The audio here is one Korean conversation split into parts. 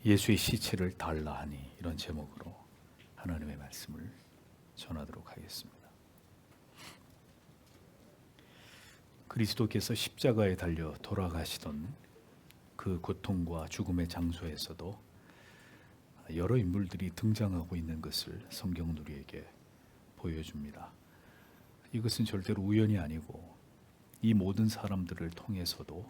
예수의 시체를 달라 하니, 이런 제목으로 하나님의 말씀을 전하도록 하겠습니다. 그리스도께서 십자가에 달려 돌아가시던 그 고통과 죽음의 장소에서도 여러 인물들이 등장하고 있는 것을 성경은 우리에게 보여줍니다. 이것은 절대로 우연이 아니고 이 모든 사람들을 통해서도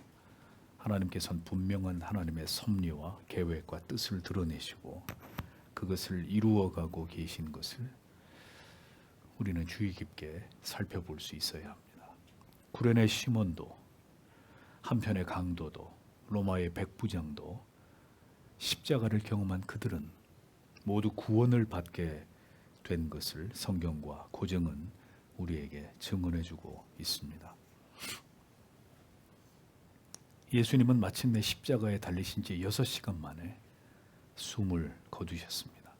하나님께서는 분명한 하나님의 섭리와 계획과 뜻을 드러내시고 그것을 이루어가고 계신 것을 우리는 주의 깊게 살펴볼 수 있어야 합니다. 구레네 시몬도, 한편의 강도도, 로마의 백부장도, 십자가를 경험한 그들은 모두 구원을 받게 된 것을 성경과 고정은 우리에게 증언해주고 있습니다. 예수님은 마침내 십자가에 달리신 지 6시간 만에 숨을 거두셨습니다.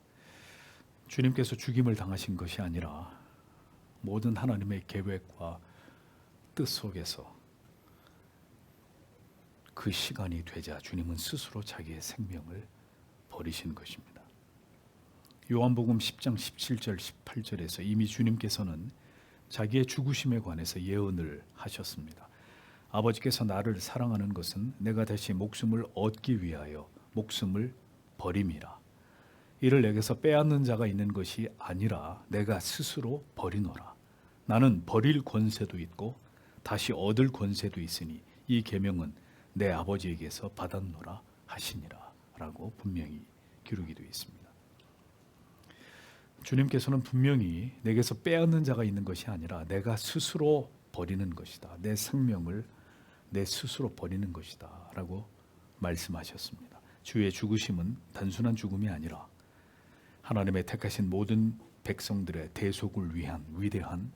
주님께서 죽임을 당하신 것이 아니라 모든 하나님의 계획과 뜻 속에서 그 시간이 되자 주님은 스스로 자기의 생명을 버리신 것입니다. 요한복음 10장 17절 18절에서 이미 주님께서는 자기의 죽으심에 관해서 예언을 하셨습니다. 아버지께서 나를 사랑하는 것은 내가 다시 목숨을 얻기 위하여 목숨을 버림이라. 이를 내게서 빼앗는 자가 있는 것이 아니라 내가 스스로 버리노라. 나는 버릴 권세도 있고 다시 얻을 권세도 있으니 이 계명은 내 아버지에게서 받았노라 하시니라 라고 분명히 기록이 되어 있습니다. 주님께서는 분명히 내게서 빼앗는 자가 있는 것이 아니라 내가 스스로 버리는 것이다. 내 생명을 내 스스로 버리는 것이다 라고 말씀하셨습니다. 주의 죽으심은 단순한 죽음이 아니라 하나님의 택하신 모든 백성들의 대속을 위한 위대한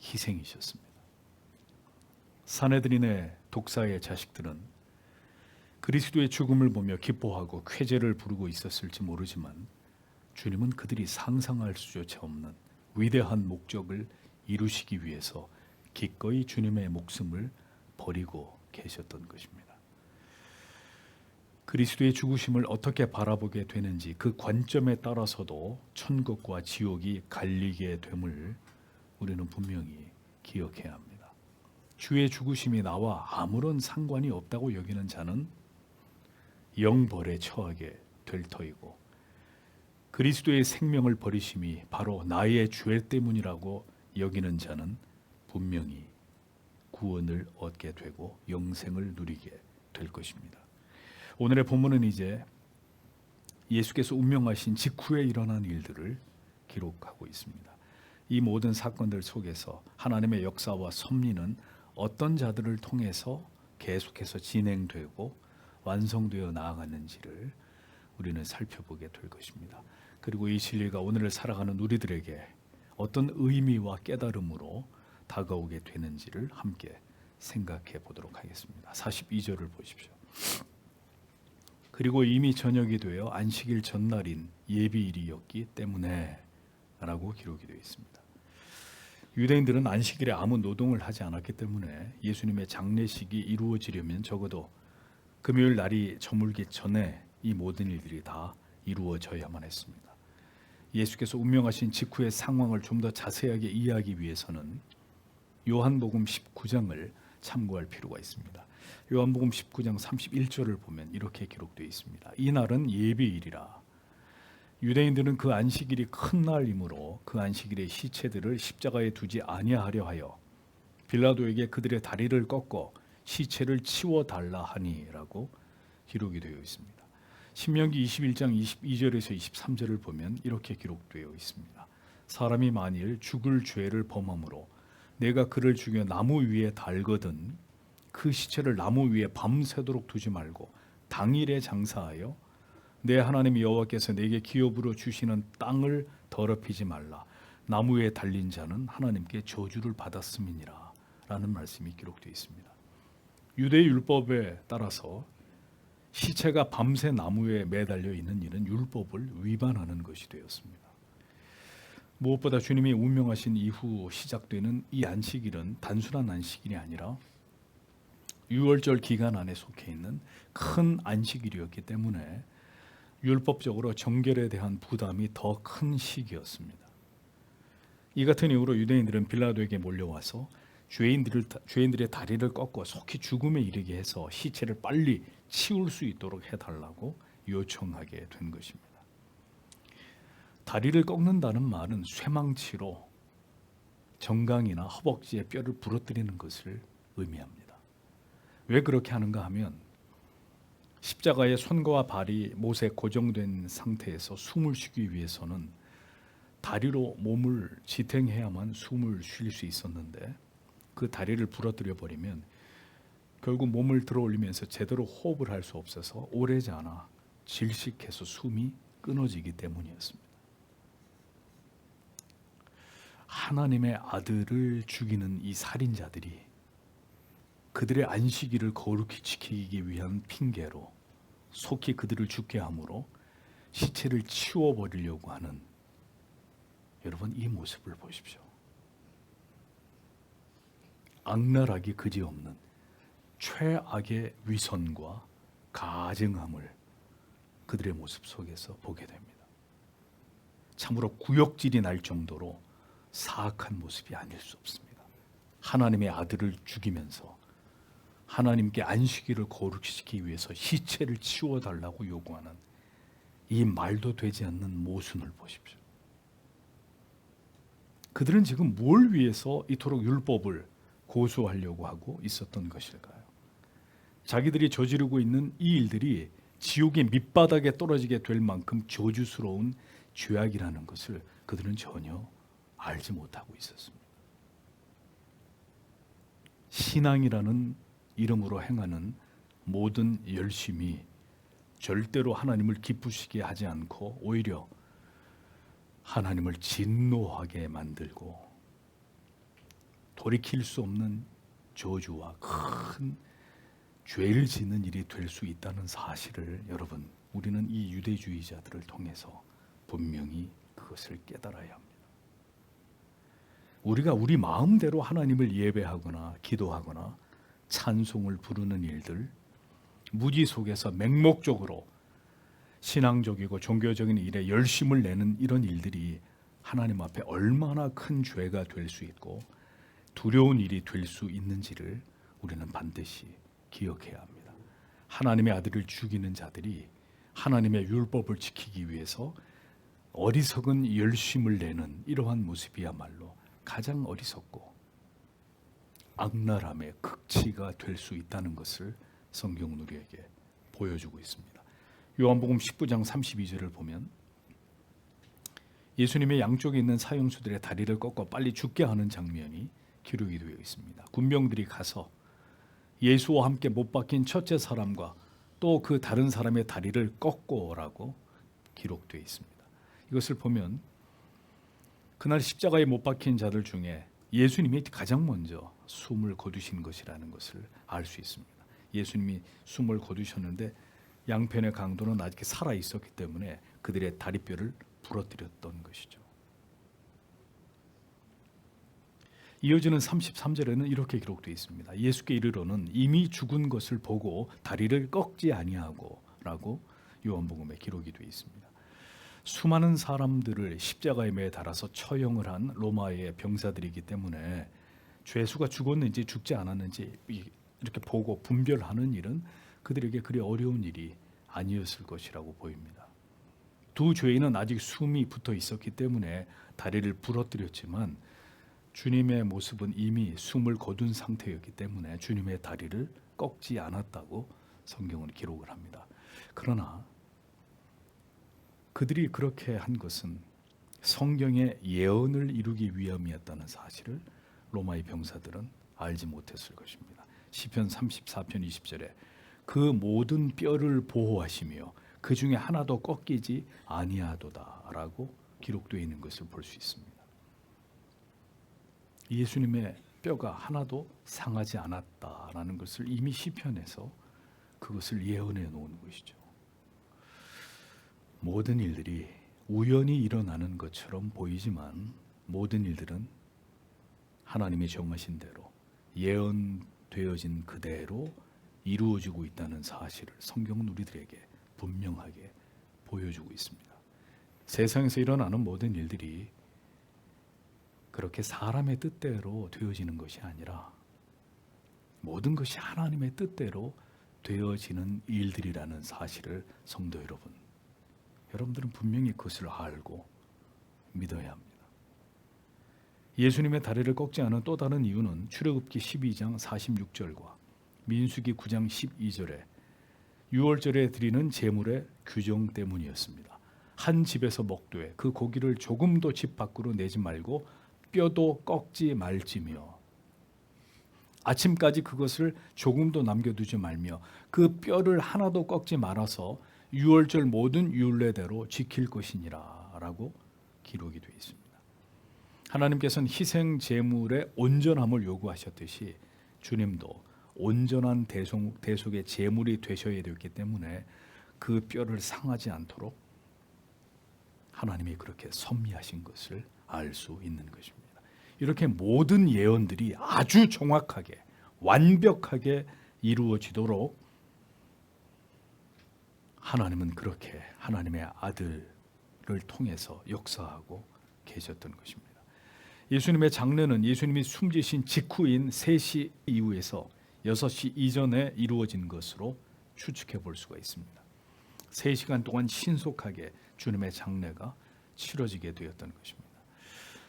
희생이셨습니다. 사내들인의 독사의 자식들은 그리스도의 죽음을 보며 기뻐하고 쾌제를 부르고 있었을지 모르지만 주님은 그들이 상상할 수조차 없는 위대한 목적을 이루시기 위해서 기꺼이 주님의 목숨을 버리고 계셨던 것입니다. 그리스도의 죽으심을 어떻게 바라보게 되는지 그 관점에 따라서도 천국과 지옥이 갈리게 됨을 우리는 분명히 기억해야 합니다. 주의 죽으심이 나와 아무런 상관이 없다고 여기는 자는 영벌에 처하게 될 터이고, 그리스도의 생명을 버리심이 바로 나의 죄 때문이라고 여기는 자는 분명히 구원을 얻게 되고 영생을 누리게 될 것입니다. 오늘의 본문은 이제 예수께서 운명하신 직후에 일어난 일들을 기록하고 있습니다. 이 모든 사건들 속에서 하나님의 역사와 섭리는 어떤 자들을 통해서 계속해서 진행되고 완성되어 나아가는지를 우리는 살펴보게 될 것입니다. 그리고 이 진리가 오늘을 살아가는 우리들에게 어떤 의미와 깨달음으로 다가오게 되는지를 함께 생각해 보도록 하겠습니다. 42절을 보십시오. 그리고 이미 저녁이 되어 안식일 전날인 예비일이었기 때문에 라고 기록이 되어 있습니다. 유대인들은 안식일에 아무 노동을 하지 않았기 때문에 예수님의 장례식이 이루어지려면 적어도 금요일 날이 저물기 전에 이 모든 일들이 다 이루어져야만 했습니다. 예수께서 운명하신 직후의 상황을 좀 더 자세하게 이해하기 위해서는 요한복음 19장을 참고할 필요가 있습니다. 요한복음 19장 31절을 보면 이렇게 기록되어 있습니다. 이날은 예비일이라. 유대인들은 그 안식일이 큰 날이므로 그 안식일의 시체들을 십자가에 두지 아니하려 하여 빌라도에게 그들의 다리를 꺾어 시체를 치워달라 하니라고 기록이 되어 있습니다. 신명기 21장 22절에서 23절을 보면 이렇게 기록되어 있습니다. 사람이 만일 죽을 죄를 범함으로 내가 그를 죽여 나무 위에 달거든 그 시체를 나무 위에 밤새도록 두지 말고 당일에 장사하여 내 하나님 여호와께서 내게 기업으로 주시는 땅을 더럽히지 말라. 나무 위에 달린 자는 하나님께 저주를 받았음이니라 라는 말씀이 기록되어 있습니다. 유대 율법에 따라서 시체가 밤새 나무에 매달려 있는 일은 율법을 위반하는 것이 되었습니다. 무엇보다 주님이 운명하신 이후 시작되는 이 안식일은 단순한 안식일이 아니라 유월절 기간 안에 속해 있는 큰 안식일이었기 때문에 율법적으로 정결에 대한 부담이 더 큰 시기였습니다. 이 같은 이유로 유대인들은 빌라도에게 몰려와서 죄인들의 다리를 꺾고 속히 죽음에 이르게 해서 시체를 빨리 치울 수 있도록 해달라고 요청하게 된 것입니다. 다리를 꺾는다는 말은 쇠망치로 정강이나 허벅지의 뼈를 부러뜨리는 것을 의미합니다. 왜 그렇게 하는가 하면 십자가의 손과 발이 못에 고정된 상태에서 숨을 쉬기 위해서는 다리로 몸을 지탱해야만 숨을 쉴 수 있었는데 그 다리를 부러뜨려 버리면 결국 몸을 들어 올리면서 제대로 호흡을 할 수 없어서 오래지않아 질식해서 숨이 끊어지기 때문이었습니다. 하나님의 아들을 죽이는 이 살인자들이 그들의 안식일을 거룩히 지키기 위한 핑계로 속히 그들을 죽게 함으로 시체를 치워버리려고 하는, 여러분 이 모습을 보십시오. 악랄하기 그지없는 최악의 위선과 가증함을 그들의 모습 속에서 보게 됩니다. 참으로 구역질이 날 정도로 사악한 모습이 아닐 수 없습니다. 하나님의 아들을 죽이면서 하나님께 안식일을 거룩히 지키기 위해서 시체를 치워달라고 요구하는 이 말도 되지 않는 모순을 보십시오. 그들은 지금 뭘 위해서 이토록 율법을 고수하려고 하고 있었던 것일까요? 자기들이 저지르고 있는 이 일들이 지옥의 밑바닥에 떨어지게 될 만큼 저주스러운 죄악이라는 것을 그들은 전혀 알지 못하고 있었습니다. 신앙이라는 이름으로 행하는 모든 열심이 절대로 하나님을 기쁘시게 하지 않고 오히려 하나님을 진노하게 만들고 돌이킬 수 없는 저주와 큰 죄를 짓는 일이 될 수 있다는 사실을 여러분, 우리는 이 유대주의자들을 통해서 분명히 그것을 깨달아야 합니다. 우리가 우리 마음대로 하나님을 예배하거나 기도하거나 찬송을 부르는 일들, 무지 속에서 맹목적으로 신앙적이고 종교적인 일에 열심을 내는 이런 일들이 하나님 앞에 얼마나 큰 죄가 될 수 있고 두려운 일이 될 수 있는지를 우리는 반드시 기억해야 합니다. 하나님의 아들을 죽이는 자들이 하나님의 율법을 지키기 위해서 어리석은 열심을 내는 이러한 모습이야말로 가장 어리석고 악랄함의 극치가 될 수 있다는 것을 성경은 우리에게 보여주고 있습니다. 요한복음 19장 32절을 보면 예수님의 양쪽에 있는 사형수들의 다리를 꺾어 빨리 죽게 하는 장면이 기록이 되어 있습니다. 군병들이 가서 예수와 함께 못 박힌 첫째 사람과 또 그 다른 사람의 다리를 꺾고 오라고 기록되어 있습니다. 이것을 보면 그날 십자가에 못 박힌 자들 중에 예수님이 가장 먼저 숨을 거두신 것이라는 것을 알 수 있습니다. 예수님이 숨을 거두셨는데 양편의 강도는 아직 살아 있었기 때문에 그들의 다리뼈를 부러뜨렸던 것이죠. 이어지는 33절에는 이렇게 기록되어 있습니다. 예수께 이르러는 이미 죽은 것을 보고 다리를 꺾지 아니하고 라고 요한복음에 기록이 되어 있습니다. 수많은 사람들을 십자가에 매 달아서 처형을 한 로마의 병사들이기 때문에 죄수가 죽었는지 죽지 않았는지 이렇게 보고 분별하는 일은 그들에게 그리 어려운 일이 아니었을 것이라고 보입니다. 두 죄인은 아직 숨이 붙어 있었기 때문에 다리를 부러뜨렸지만 주님의 모습은 이미 숨을 거둔 상태였기 때문에 주님의 다리를 꺾지 않았다고 성경은 기록을 합니다. 그러나 그들이 그렇게 한 것은 성경의 예언을 이루기 위함이었다는 사실을 로마의 병사들은 알지 못했을 것입니다. 시편 34편 20절에 그 모든 뼈를 보호하시며 그 중에 하나도 꺾이지 아니하도다라고 기록되어 있는 것을 볼 수 있습니다. 예수님의 뼈가 하나도 상하지 않았다라는 것을 이미 시편에서 그것을 예언해 놓은 것이죠. 모든 일들이 우연히 일어나는 것처럼 보이지만 모든 일들은 하나님이 정하신 대로 예언되어진 그대로 이루어지고 있다는 사실을 성경은 우리들에게 분명하게 보여주고 있습니다. 세상에서 일어나는 모든 일들이 그렇게 사람의 뜻대로 되어지는 것이 아니라 모든 것이 하나님의 뜻대로 되어지는 일들이라는 사실을 성도 여러분, 여러분들은 분명히 그것을 알고 믿어야 합니다. 예수님의 다리를 꺾지 않은 또 다른 이유는 출애굽기 12장 46절과 민수기 9장 12절에 유월절에 드리는 제물의 규정 때문이었습니다. 한 집에서 먹되 그 고기를 조금도 집 밖으로 내지 말고 뼈도 꺾지 말지며, 아침까지 그것을 조금도 남겨두지 말며 그 뼈를 하나도 꺾지 말아서 유월절 모든 율례대로 지킬 것이니라 라고 기록이 되어 있습니다. 하나님께서는 희생 제물의 온전함을 요구하셨듯이 주님도 온전한 대속의 제물이 되셔야 되기 때문에 그 뼈를 상하지 않도록 하나님이 그렇게 섭리하신 것을 알 수 있는 것입니다. 이렇게 모든 예언들이 아주 정확하게 완벽하게 이루어지도록 하나님은 그렇게 하나님의 아들을 통해서 역사하고 계셨던 것입니다. 예수님의 장례는 예수님이 숨지신 직후인 3시 이후에서 6시 이전에 이루어진 것으로 추측해 볼 수가 있습니다. 3시간 동안 신속하게 주님의 장례가 치러지게 되었던 것입니다.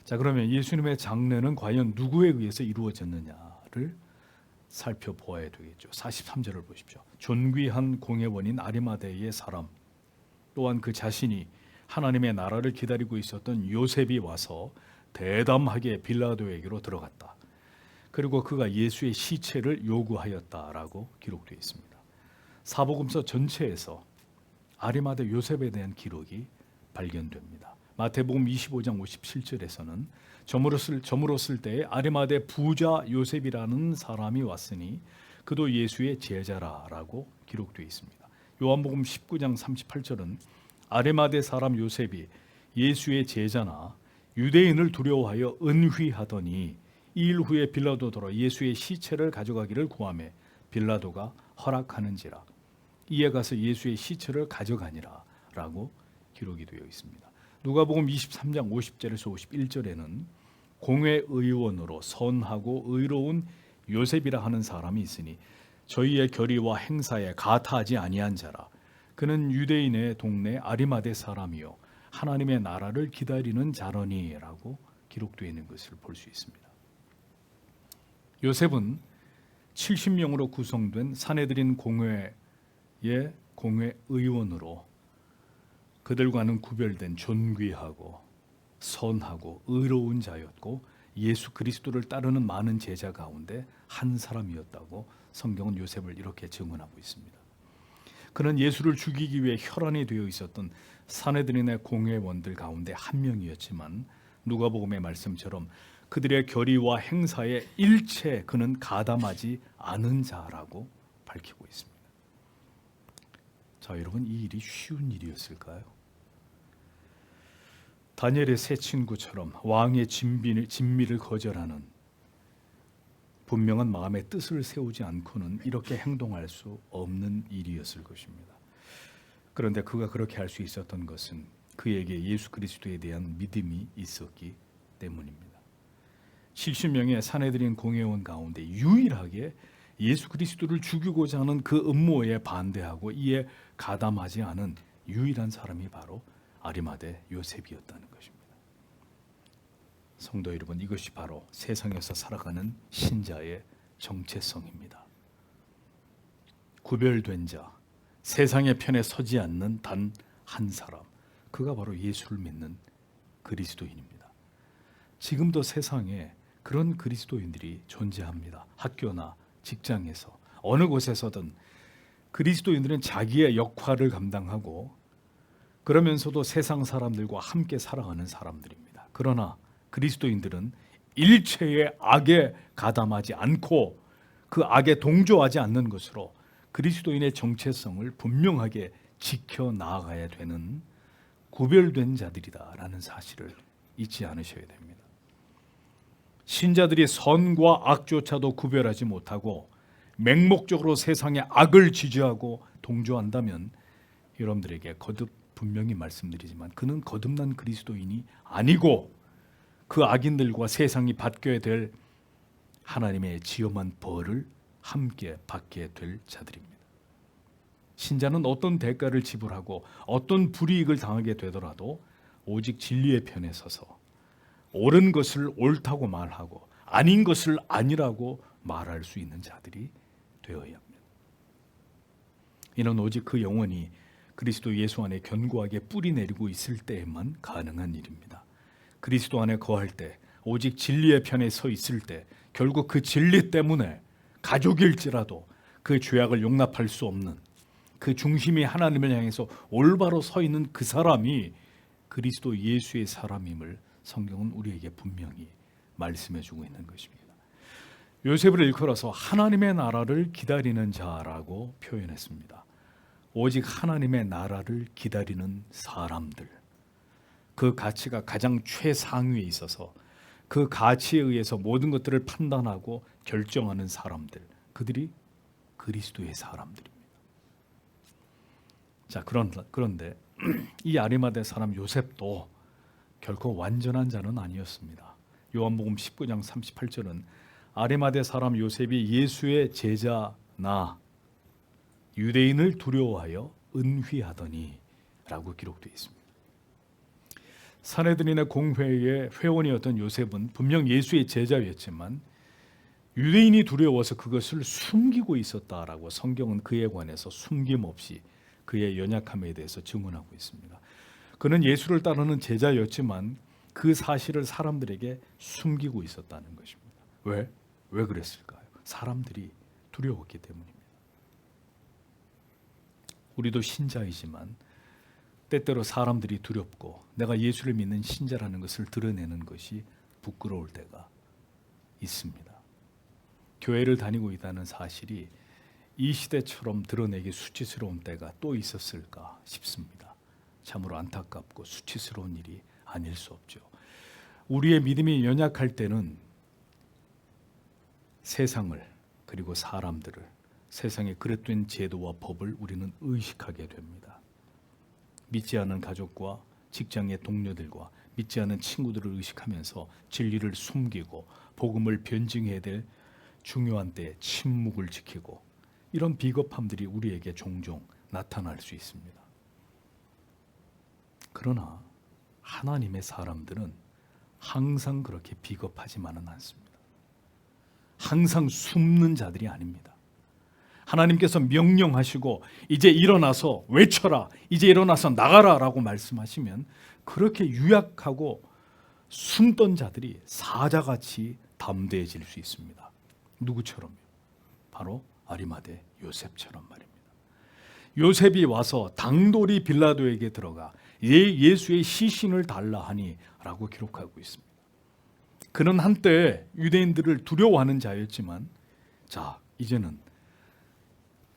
자, 그러면 예수님의 장례는 과연 누구에 의해서 이루어졌느냐를 살펴보아야 되겠죠. 43절을 보십시오. 존귀한 공회원인 아리마대의 사람, 또한 그 자신이 하나님의 나라를 기다리고 있었던 요셉이 와서 대담하게 빌라도에게로 들어갔다. 그리고 그가 예수의 시체를 요구하였다라고 기록되어 있습니다. 사복음서 전체에서 아리마대 요셉에 대한 기록이 발견됩니다. 마태복음 25장 57절에서는 저물었을 때에 아리마대 부자 요셉이라는 사람이 왔으니 그도 예수의 제자라라고 기록되어 있습니다. 요한복음 19장 38절은 아리마대 사람 요셉이 예수의 제자나 유대인을 두려워하여 은휘하더니 2일 후에 빌라도 돌아 예수의 시체를 가져가기를 구하매 빌라도가 허락하는지라. 이에 가서 예수의 시체를 가져가니라 라고 기록이 되어 있습니다. 누가복음 23장 50절에서 51절에는 공회의원으로 선하고 의로운 요셉이라 하는 사람이 있으니 저희의 결의와 행사에 가타하지 아니한 자라. 그는 유대인의 동네 아리마대 사람이요 하나님의 나라를 기다리는 자러니라고 기록되어 있는 것을 볼 수 있습니다. 요셉은 70명으로 구성된 사내들인 공회의 공회의원으로 그들과는 구별된 존귀하고 선하고 의로운 자였고 예수 그리스도를 따르는 많은 제자 가운데 한 사람이었다고 성경은 요셉을 이렇게 증언하고 있습니다. 그는 예수를 죽이기 위해 혈안이 되어 있었던 사내들인의 공회원들 가운데 한 명이었지만 누가복음의 말씀처럼 그들의 결의와 행사에 일체 그는 가담하지 않은 자라고 밝히고 있습니다. 자, 여러분, 이 일이 쉬운 일이었을까요? 다니엘의 세 친구처럼 왕의 진미를 거절하는 분명한 마음의 뜻을 세우지 않고는 이렇게 행동할 수 없는 일이었을 것입니다. 그런데 그가 그렇게 할 수 있었던 것은 그에게 예수 그리스도에 대한 믿음이 있었기 때문입니다. 70명의 사내들인 공회원 가운데 유일하게 예수 그리스도를 죽이고자 하는 그 음모에 반대하고 이에 가담하지 않은 유일한 사람이 바로 아리마대 요셉이었다는 것입니다. 성도 여러분, 이것이 바로 세상에서 살아가는 신자의 정체성입니다. 구별된 자, 세상의 편에 서지 않는 단 한 사람, 그가 바로 예수를 믿는 그리스도인입니다. 지금도 세상에 그런 그리스도인들이 존재합니다. 학교나 직장에서 어느 곳에서든 그리스도인들은 자기의 역할을 감당하고 그러면서도 세상 사람들과 함께 살아가는 사람들입니다. 그러나 그리스도인들은 일체의 악에 가담하지 않고 그 악에 동조하지 않는 것으로 그리스도인의 정체성을 분명하게 지켜나가야 되는 구별된 자들이다라는 사실을 잊지 않으셔야 됩니다. 신자들이 선과 악조차도 구별하지 못하고 맹목적으로 세상의 악을 지지하고 동조한다면 여러분들에게 거듭 분명히 말씀드리지만 그는 거듭난 그리스도인이 아니고 그 악인들과 세상이 받게 될 하나님의 지엄한 벌을 함께 받게 될 자들입니다. 신자는 어떤 대가를 지불하고 어떤 불이익을 당하게 되더라도 오직 진리의 편에 서서 옳은 것을 옳다고 말하고 아닌 것을 아니라고 말할 수 있는 자들이 되어야 합니다. 이는 오직 그 영혼이 그리스도 예수 안에 견고하게 뿌리 내리고 있을 때에만 가능한 일입니다. 그리스도 안에 거할 때, 오직 진리의 편에 서 있을 때, 결국 그 진리 때문에 가족일지라도 그 죄악을 용납할 수 없는, 그 중심이 하나님을 향해서 올바로 서 있는 그 사람이 그리스도 예수의 사람임을 성경은 우리에게 분명히 말씀해 주고 있는 것입니다. 요셉을 일컬어서 하나님의 나라를 기다리는 자라고 표현했습니다. 오직 하나님의 나라를 기다리는 사람들, 그 가치가 가장 최상위에 있어서 그 가치에 의해서 모든 것들을 판단하고 결정하는 사람들, 그들이 그리스도의 사람들입니다. 자, 그런데 이 아리마대 사람 요셉도 결코 완전한 자는 아니었습니다. 요한복음 19장 38절은 아리마대 사람 요셉이 예수의 제자나 유대인을 두려워하여 은휘하더니 라고 기록되어 있습니다. 산헤드린의 공회의 회원이었던 요셉은 분명 예수의 제자였지만 유대인이 두려워서 그것을 숨기고 있었다라고 성경은 그에 관해서 숨김없이 그의 연약함에 대해서 증언하고 있습니다. 그는 예수를 따르는 제자였지만 그 사실을 사람들에게 숨기고 있었다는 것입니다. 왜 그랬을까요? 사람들이 두려웠기 때문입니다. 우리도 신자이지만 때때로 사람들이 두렵고 내가 예수를 믿는 신자라는 것을 드러내는 것이 부끄러울 때가 있습니다. 교회를 다니고 있다는 사실이 이 시대처럼 드러내기 수치스러운 때가 또 있었을까 싶습니다. 참으로 안타깝고 수치스러운 일이 아닐 수 없죠. 우리의 믿음이 연약할 때는 세상을 그리고 사람들을, 세상의 그릇된 제도와 법을 우리는 의식하게 됩니다. 믿지 않은 가족과 직장의 동료들과 믿지 않은 친구들을 의식하면서 진리를 숨기고 복음을 변증해야 될 중요한 때에 침묵을 지키고, 이런 비겁함들이 우리에게 종종 나타날 수 있습니다. 그러나 하나님의 사람들은 항상 그렇게 비겁하지만은 않습니다. 항상 숨는 자들이 아닙니다. 하나님께서 명령하시고 이제 일어나서 외쳐라, 이제 일어나서 나가라 라고 말씀하시면 그렇게 유약하고 숨던 자들이 사자같이 담대해질 수 있습니다. 누구처럼요? 바로 아리마대 요셉처럼 말입니다. 요셉이 와서 당돌이 빌라도에게 들어가 예수의 시신을 달라 하니 라고 기록하고 있습니다. 그는 한때 유대인들을 두려워하는 자였지만 자, 이제는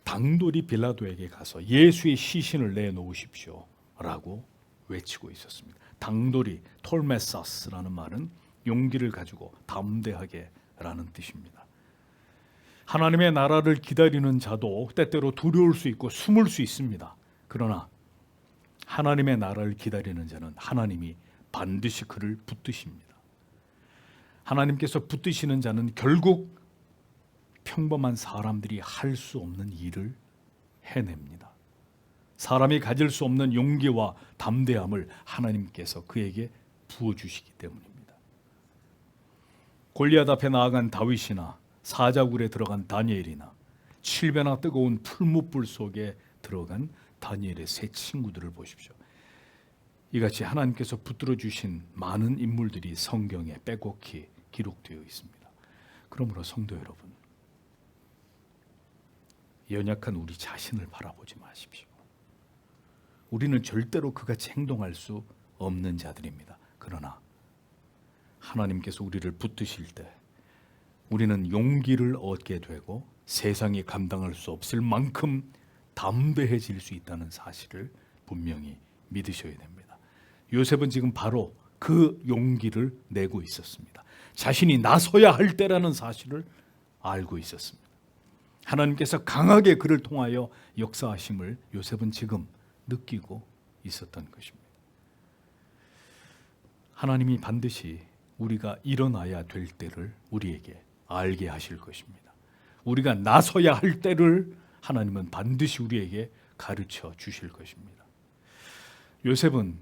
당돌이 빌라도에게 가서 예수의 시신을 내놓으십시오 라고 외치고 있었습니다. 당돌이 톨메사스라는 말은 용기를 가지고 담대하게 라는 뜻입니다. 하나님의 나라를 기다리는 자도 때때로 두려울 수 있고 숨을 수 있습니다. 그러나 하나님의 나라를 기다리는 자는 하나님이 반드시 그를 붙드십니다. 하나님께서 붙드시는 자는 결국 평범한 사람들이 할 수 없는 일을 해냅니다. 사람이 가질 수 없는 용기와 담대함을 하나님께서 그에게 부어주시기 때문입니다. 골리앗 앞에 나아간 다윗이나 사자굴에 들어간 다니엘이나 7배나 뜨거운 풀무불 속에 들어간 다니엘의 세 친구들을 보십시오. 이같이 하나님께서 붙들어 주신 많은 인물들이 성경에 빼곡히 기록되어 있습니다. 그러므로 성도 여러분, 연약한 우리 자신을 바라보지 마십시오. 우리는 절대로 그같이 행동할 수 없는 자들입니다. 그러나 하나님께서 우리를 붙드실 때 우리는 용기를 얻게 되고 세상이 감당할 수 없을 만큼 담대해질 수 있다는 사실을 분명히 믿으셔야 됩니다. 요셉은 지금 바로 그 용기를 내고 있었습니다. 자신이 나서야 할 때라는 사실을 알고 있었습니다. 하나님께서 강하게 그를 통하여 역사하심을 요셉은 지금 느끼고 있었던 것입니다. 하나님이 반드시 우리가 일어나야 될 때를 우리에게 알게 하실 것입니다. 우리가 나서야 할 때를 하나님은 반드시 우리에게 가르쳐 주실 것입니다. 요셉은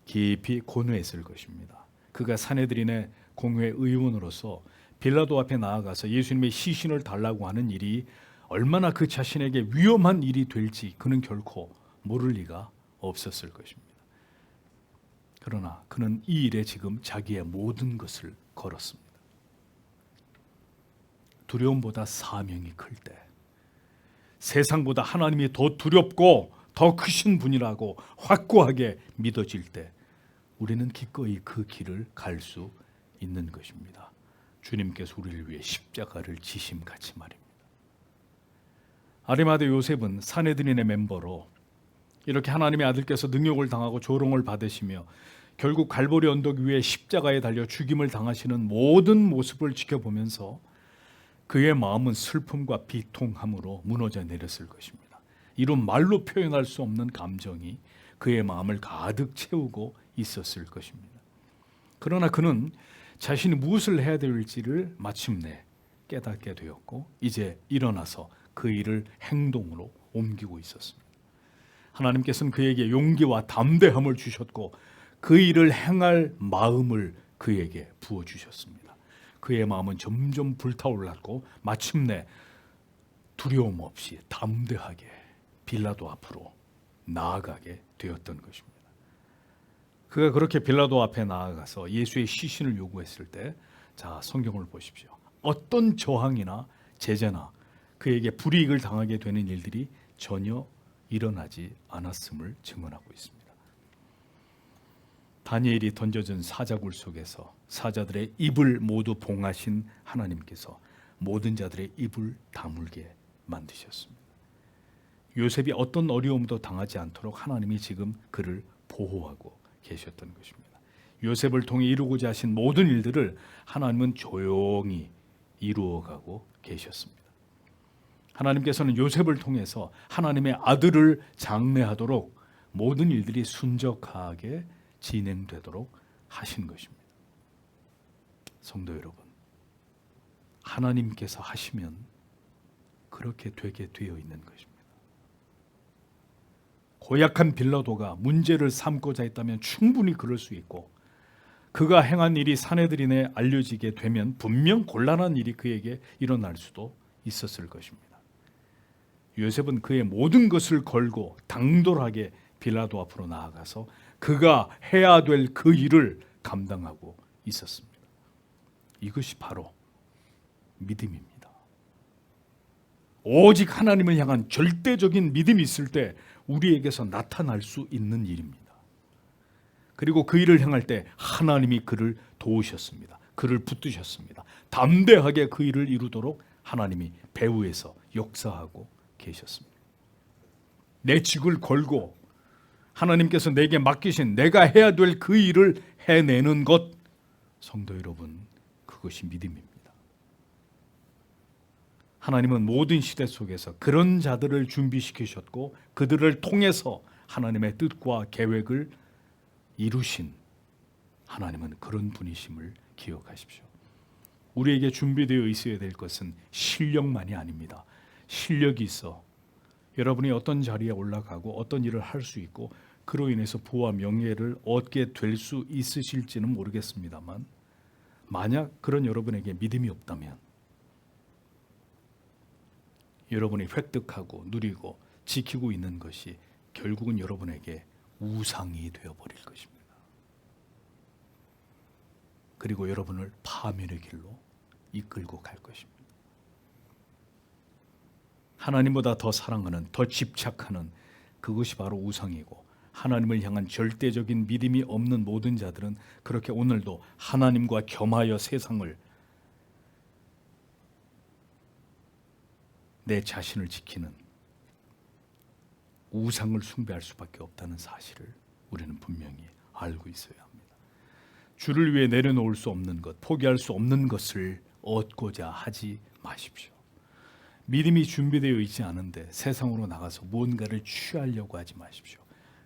깊이 고뇌했을 것입니다. 그가 사내들인의 공회 의원으로서 빌라도 앞에 나아가서 예수님의 시신을 달라고 하는 일이 얼마나 그 자신에게 위험한 일이 될지 그는 결코 모를 리가 없었을 것입니다. 그러나 그는 이 일에 지금 자기의 모든 것을 걸었습니다. 두려움보다 사명이 클 때, 세상보다 하나님이 더 두렵고 더 크신 분이라고 확고하게 믿어질 때 우리는 기꺼이 그 길을 갈 수 있는 것입니다. 주님께서 우리를 위해 십자가를 지심 같이 말입니다. 아리마대 요셉은 사내들인의 멤버로 이렇게 하나님의 아들께서 능욕을 당하고 조롱을 받으시며 결국 갈보리 언덕 위에 십자가에 달려 죽임을 당하시는 모든 모습을 지켜보면서 그의 마음은 슬픔과 비통함으로 무너져 내렸을 것입니다. 이런 말로 표현할 수 없는 감정이 그의 마음을 가득 채우고 있었을 것입니다. 그러나 그는 자신이 무엇을 해야 될지를 마침내 깨닫게 되었고 이제 일어나서 그 일을 행동으로 옮기고 있었습니다. 하나님께서는 그에게 용기와 담대함을 주셨고 그 일을 행할 마음을 그에게 부어주셨습니다. 그의 마음은 점점 불타올랐고 마침내 두려움 없이 담대하게 빌라도 앞으로 나아가게 되었던 것입니다. 그가 그렇게 빌라도 앞에 나아가서 예수의 시신을 요구했을 때, 자, 성경을 보십시오. 어떤 저항이나 제재나 그에게 불이익을 당하게 되는 일들이 전혀 일어나지 않았음을 증언하고 있습니다. 다니엘이 던져진 사자굴 속에서 사자들의 입을 모두 봉하신 하나님께서 모든 자들의 입을 다물게 만드셨습니다. 요셉이 어떤 어려움도 당하지 않도록 하나님이 지금 그를 보호하고 계셨던 것입니다. 요셉을 통해 이루고자 하신 모든 일들을 하나님은 조용히 이루어가고 계셨습니다. 하나님께서는 요셉을 통해서 하나님의 아들을 장래하도록 모든 일들이 순적하게 진행되도록 하신 것입니다. 성도 여러분, 하나님께서 하시면 그렇게 되게 되어 있는 것입니다. 고약한 빌라도가 문제를 삼고자 했다면 충분히 그럴 수 있고 그가 행한 일이 사내들인에 알려지게 되면 분명 곤란한 일이 그에게 일어날 수도 있었을 것입니다. 요셉은 그의 모든 것을 걸고 당돌하게 빌라도 앞으로 나아가서 그가 해야 될 그 일을 감당하고 있었습니다. 이것이 바로 믿음입니다. 오직 하나님을 향한 절대적인 믿음이 있을 때 우리에게서 나타날 수 있는 일입니다. 그리고 그 일을 행할 때 하나님이 그를 도우셨습니다. 그를 붙드셨습니다. 담대하게 그 일을 이루도록 하나님이 배후에서 역사하고 계셨습니다. 내 직을 걸고 하나님께서 내게 맡기신 내가 해야 될 그 일을 해내는 것, 성도 여러분, 그것이 믿음입니다. 하나님은 모든 시대 속에서 그런 자들을 준비시키셨고 그들을 통해서 하나님의 뜻과 계획을 이루신 하나님은 그런 분이심을 기억하십시오. 우리에게 준비되어 있어야 될 것은 실력만이 아닙니다. 실력이 있어 여러분이 어떤 자리에 올라가고 어떤 일을 할 수 있고 그로 인해서 부와 명예를 얻게 될 수 있으실지는 모르겠습니다만 만약 그런 여러분에게 믿음이 없다면 여러분이 획득하고 누리고 지키고 있는 것이 결국은 여러분에게 우상이 되어버릴 것입니다. 그리고 여러분을 파멸의 길로 이끌고 갈 것입니다. 하나님보다 더 사랑하는, 더 집착하는 그것이 바로 우상이고 하나님을 향한 절대적인 믿음이 없는 모든 자들은 그렇게 오늘도 하나님과 겸하여 세상을 내 자신을 지키는 우상을 숭배할 수밖에 없다는 사실을 우리는 분명히 알고 있어야 합니다. 주를 위해 내려놓을 수 없는 것, 포기할 수 없는 것을 얻고자 하지 마십시오. 믿음이 준비되어 있지 않은데 세상으로 나가서 무언가를 취하려고 하지 마십시오.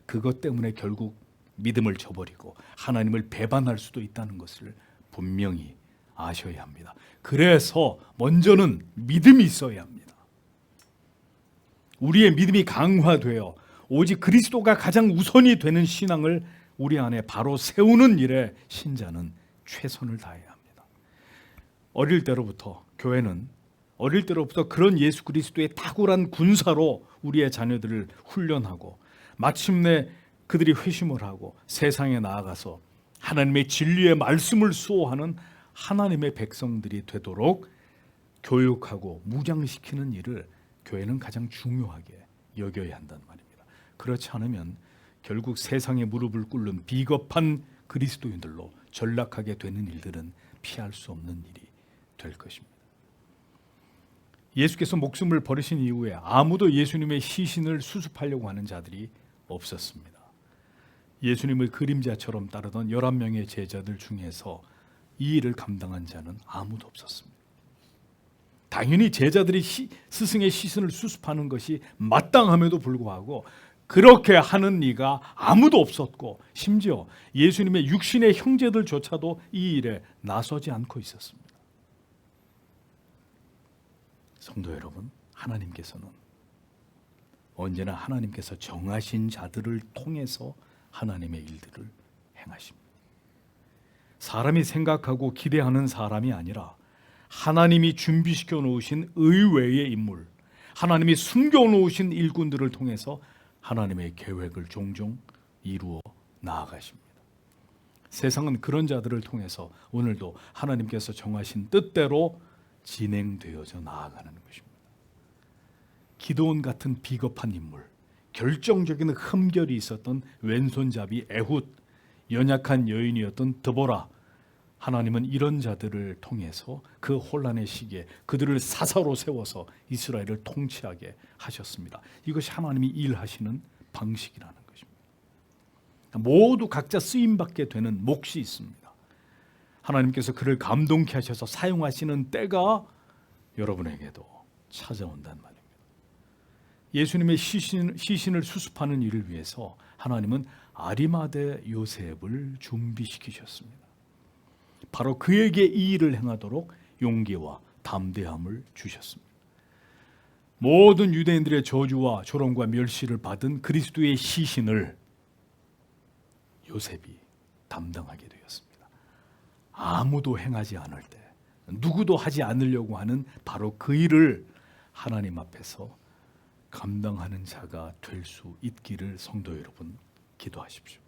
그것 때문에 결국 믿음을 저버리고 하나님을 배반할 수도 있다는 것을 분명히 아셔야 합니다. 그래서 먼저는 믿음이 있어야 합니다. 우리의 믿음이 강화되어 오직 그리스도가 가장 우선이 되는 신앙을 우리 안에 바로 세우는 일에 신자는 최선을 다해야 합니다. 어릴 때로부터 교회는 그런 예수 그리스도의 탁월한 군사로 우리의 자녀들을 훈련하고 마침내 그들이 회심을 하고 세상에 나아가서 하나님의 진리의 말씀을 수호하는 하나님의 백성들이 되도록 교육하고 무장시키는 일을 교회는 가장 중요하게 여겨야 한다는 말입니다. 그렇지 않으면 결국 세상에 무릎을 꿇는 비겁한 그리스도인들로 전락하게 되는 일들은 피할 수 없는 일이 될 것입니다. 예수께서 목숨을 버리신 이후에 아무도 예수님의 시신을 수습하려고 하는 자들이 없었습니다. 예수님을 그림자처럼 따르던 11명의 제자들 중에서 이 일을 감당한 자는 아무도 없었습니다. 당연히 제자들이 스승의 시신을 수습하는 것이 마땅함에도 불구하고 그렇게 하는 이가 아무도 없었고 심지어 예수님의 육신의 형제들조차도 이 일에 나서지 않고 있었습니다. 성도 여러분, 하나님께서는 언제나 하나님께서 정하신 자들을 통해서 하나님의 일들을 행하십니다. 사람이 생각하고 기대하는 사람이 아니라 하나님이 준비시켜 놓으신 의외의 인물, 하나님이 숨겨 놓으신 일꾼들을 통해서 하나님의 계획을 종종 이루어 나아가십니다. 세상은 그런 자들을 통해서 오늘도 하나님께서 정하신 뜻대로 진행되어져 나아가는 것입니다. 기드온 같은 비겁한 인물, 결정적인 흠결이 있었던 왼손잡이 에훗, 연약한 여인이었던 드보라, 하나님은 이런 자들을 통해서 그 혼란의 시기에 그들을 사사로 세워서 이스라엘을 통치하게 하셨습니다. 이것이 하나님이 일하시는 방식이라는 것입니다. 모두 각자 쓰임받게 되는 몫이 있습니다. 하나님께서 그를 감동케 하셔서 사용하시는 때가 여러분에게도 찾아온단 말입니다. 예수님의 시신을 수습하는 일을 위해서 하나님은 아리마대 요셉을 준비시키셨습니다. 바로 그에게 이 일을 행하도록 용기와 담대함을 주셨습니다. 모든 유대인들의 저주와 조롱과 멸시를 받은 그리스도의 시신을 요셉이 담당하게 되었습니다. 아무도 행하지 않을 때, 누구도 하지 않으려고 하는 바로 그 일을 하나님 앞에서 감당하는 자가 될 수 있기를 성도 여러분 기도하십시오.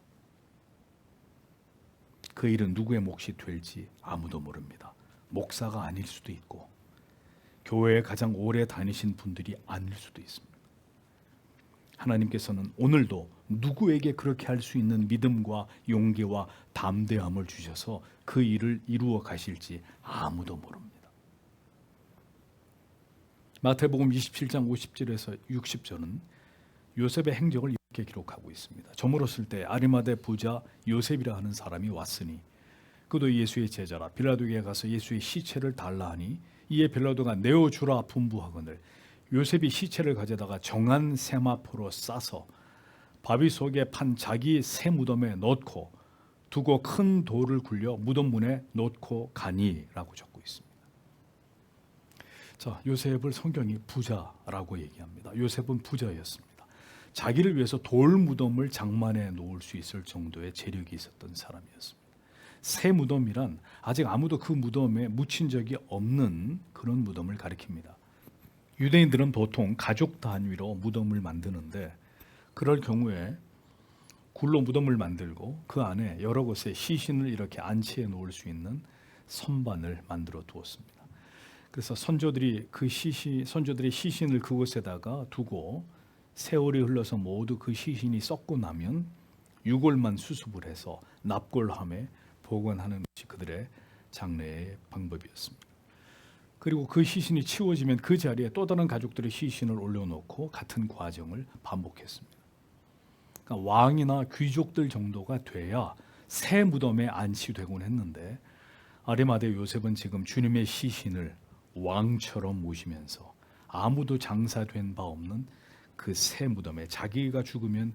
그 일은 누구의 몫이 될지 아무도 모릅니다. 목사가 아닐 수도 있고 교회에 가장 오래 다니신 분들이 아닐 수도 있습니다. 하나님께서는 오늘도 누구에게 그렇게 할 수 있는 믿음과 용기와 담대함을 주셔서 그 일을 이루어 가실지 아무도 모릅니다. 마태복음 27장 50절에서 60절은 요셉의 행적을 이렇게 기록하고 있습니다. 저물었을 때 아리마대 부자 요셉이라 하는 사람이 왔으니 그도 예수의 제자라. 빌라도에게 가서 예수의 시체를 달라 하니 이에 빌라도가 내어주라 분부하거늘 요셉이 시체를 가져다가 정한 세마포로 싸서 바위 속에 판 자기 새 무덤에 넣고 두고 큰 돌을 굴려 무덤 문에 놓고 가니라고 적고 있습니다. 자, 요셉을 성경이 부자라고 얘기합니다. 요셉은 부자였습니다. 자기를 위해서 돌 무덤을 장만해 놓을 수 있을 정도의 재력이 있었던 사람이었습니다. 새 무덤이란 아직 아무도 그 무덤에 묻힌 적이 없는 그런 무덤을 가리킵니다. 유대인들은 보통 가족 단위로 무덤을 만드는데 그럴 경우에 굴로 무덤을 만들고 그 안에 여러 곳에 시신을 이렇게 안치해 놓을 수 있는 선반을 만들어 두었습니다. 그래서 선조들의 시신을 그곳에다가 두고 세월이 흘러서 모두 그 시신이 썩고 나면 유골만 수습을 해서 납골함에 보관하는 것이 그들의 장례의 방법이었습니다. 그리고 그 시신이 치워지면 그 자리에 또 다른 가족들의 시신을 올려놓고 같은 과정을 반복했습니다. 그러니까 왕이나 귀족들 정도가 돼야 새 무덤에 안치되곤 했는데 아리마대 요셉은 지금 주님의 시신을 왕처럼 모시면서 아무도 장사된 바 없는 그 새 무덤에 자기가 죽으면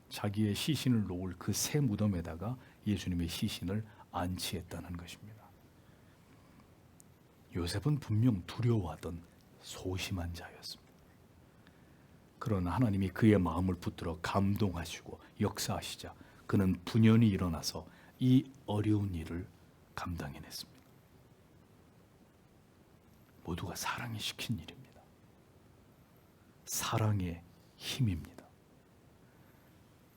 자기의 시신을 놓을 그 새 무덤에다가 예수님의 시신을 안치했다는 것입니다. 요셉은 분명 두려워하던 소심한 자였습니다. 그러나 하나님이 그의 마음을 붙들어 감동하시고 역사하시자 그는 분연히 일어나서 이 어려운 일을 감당해냈습니다. 모두가 사랑이 시킨 일입니다. 사랑의 힘입니다.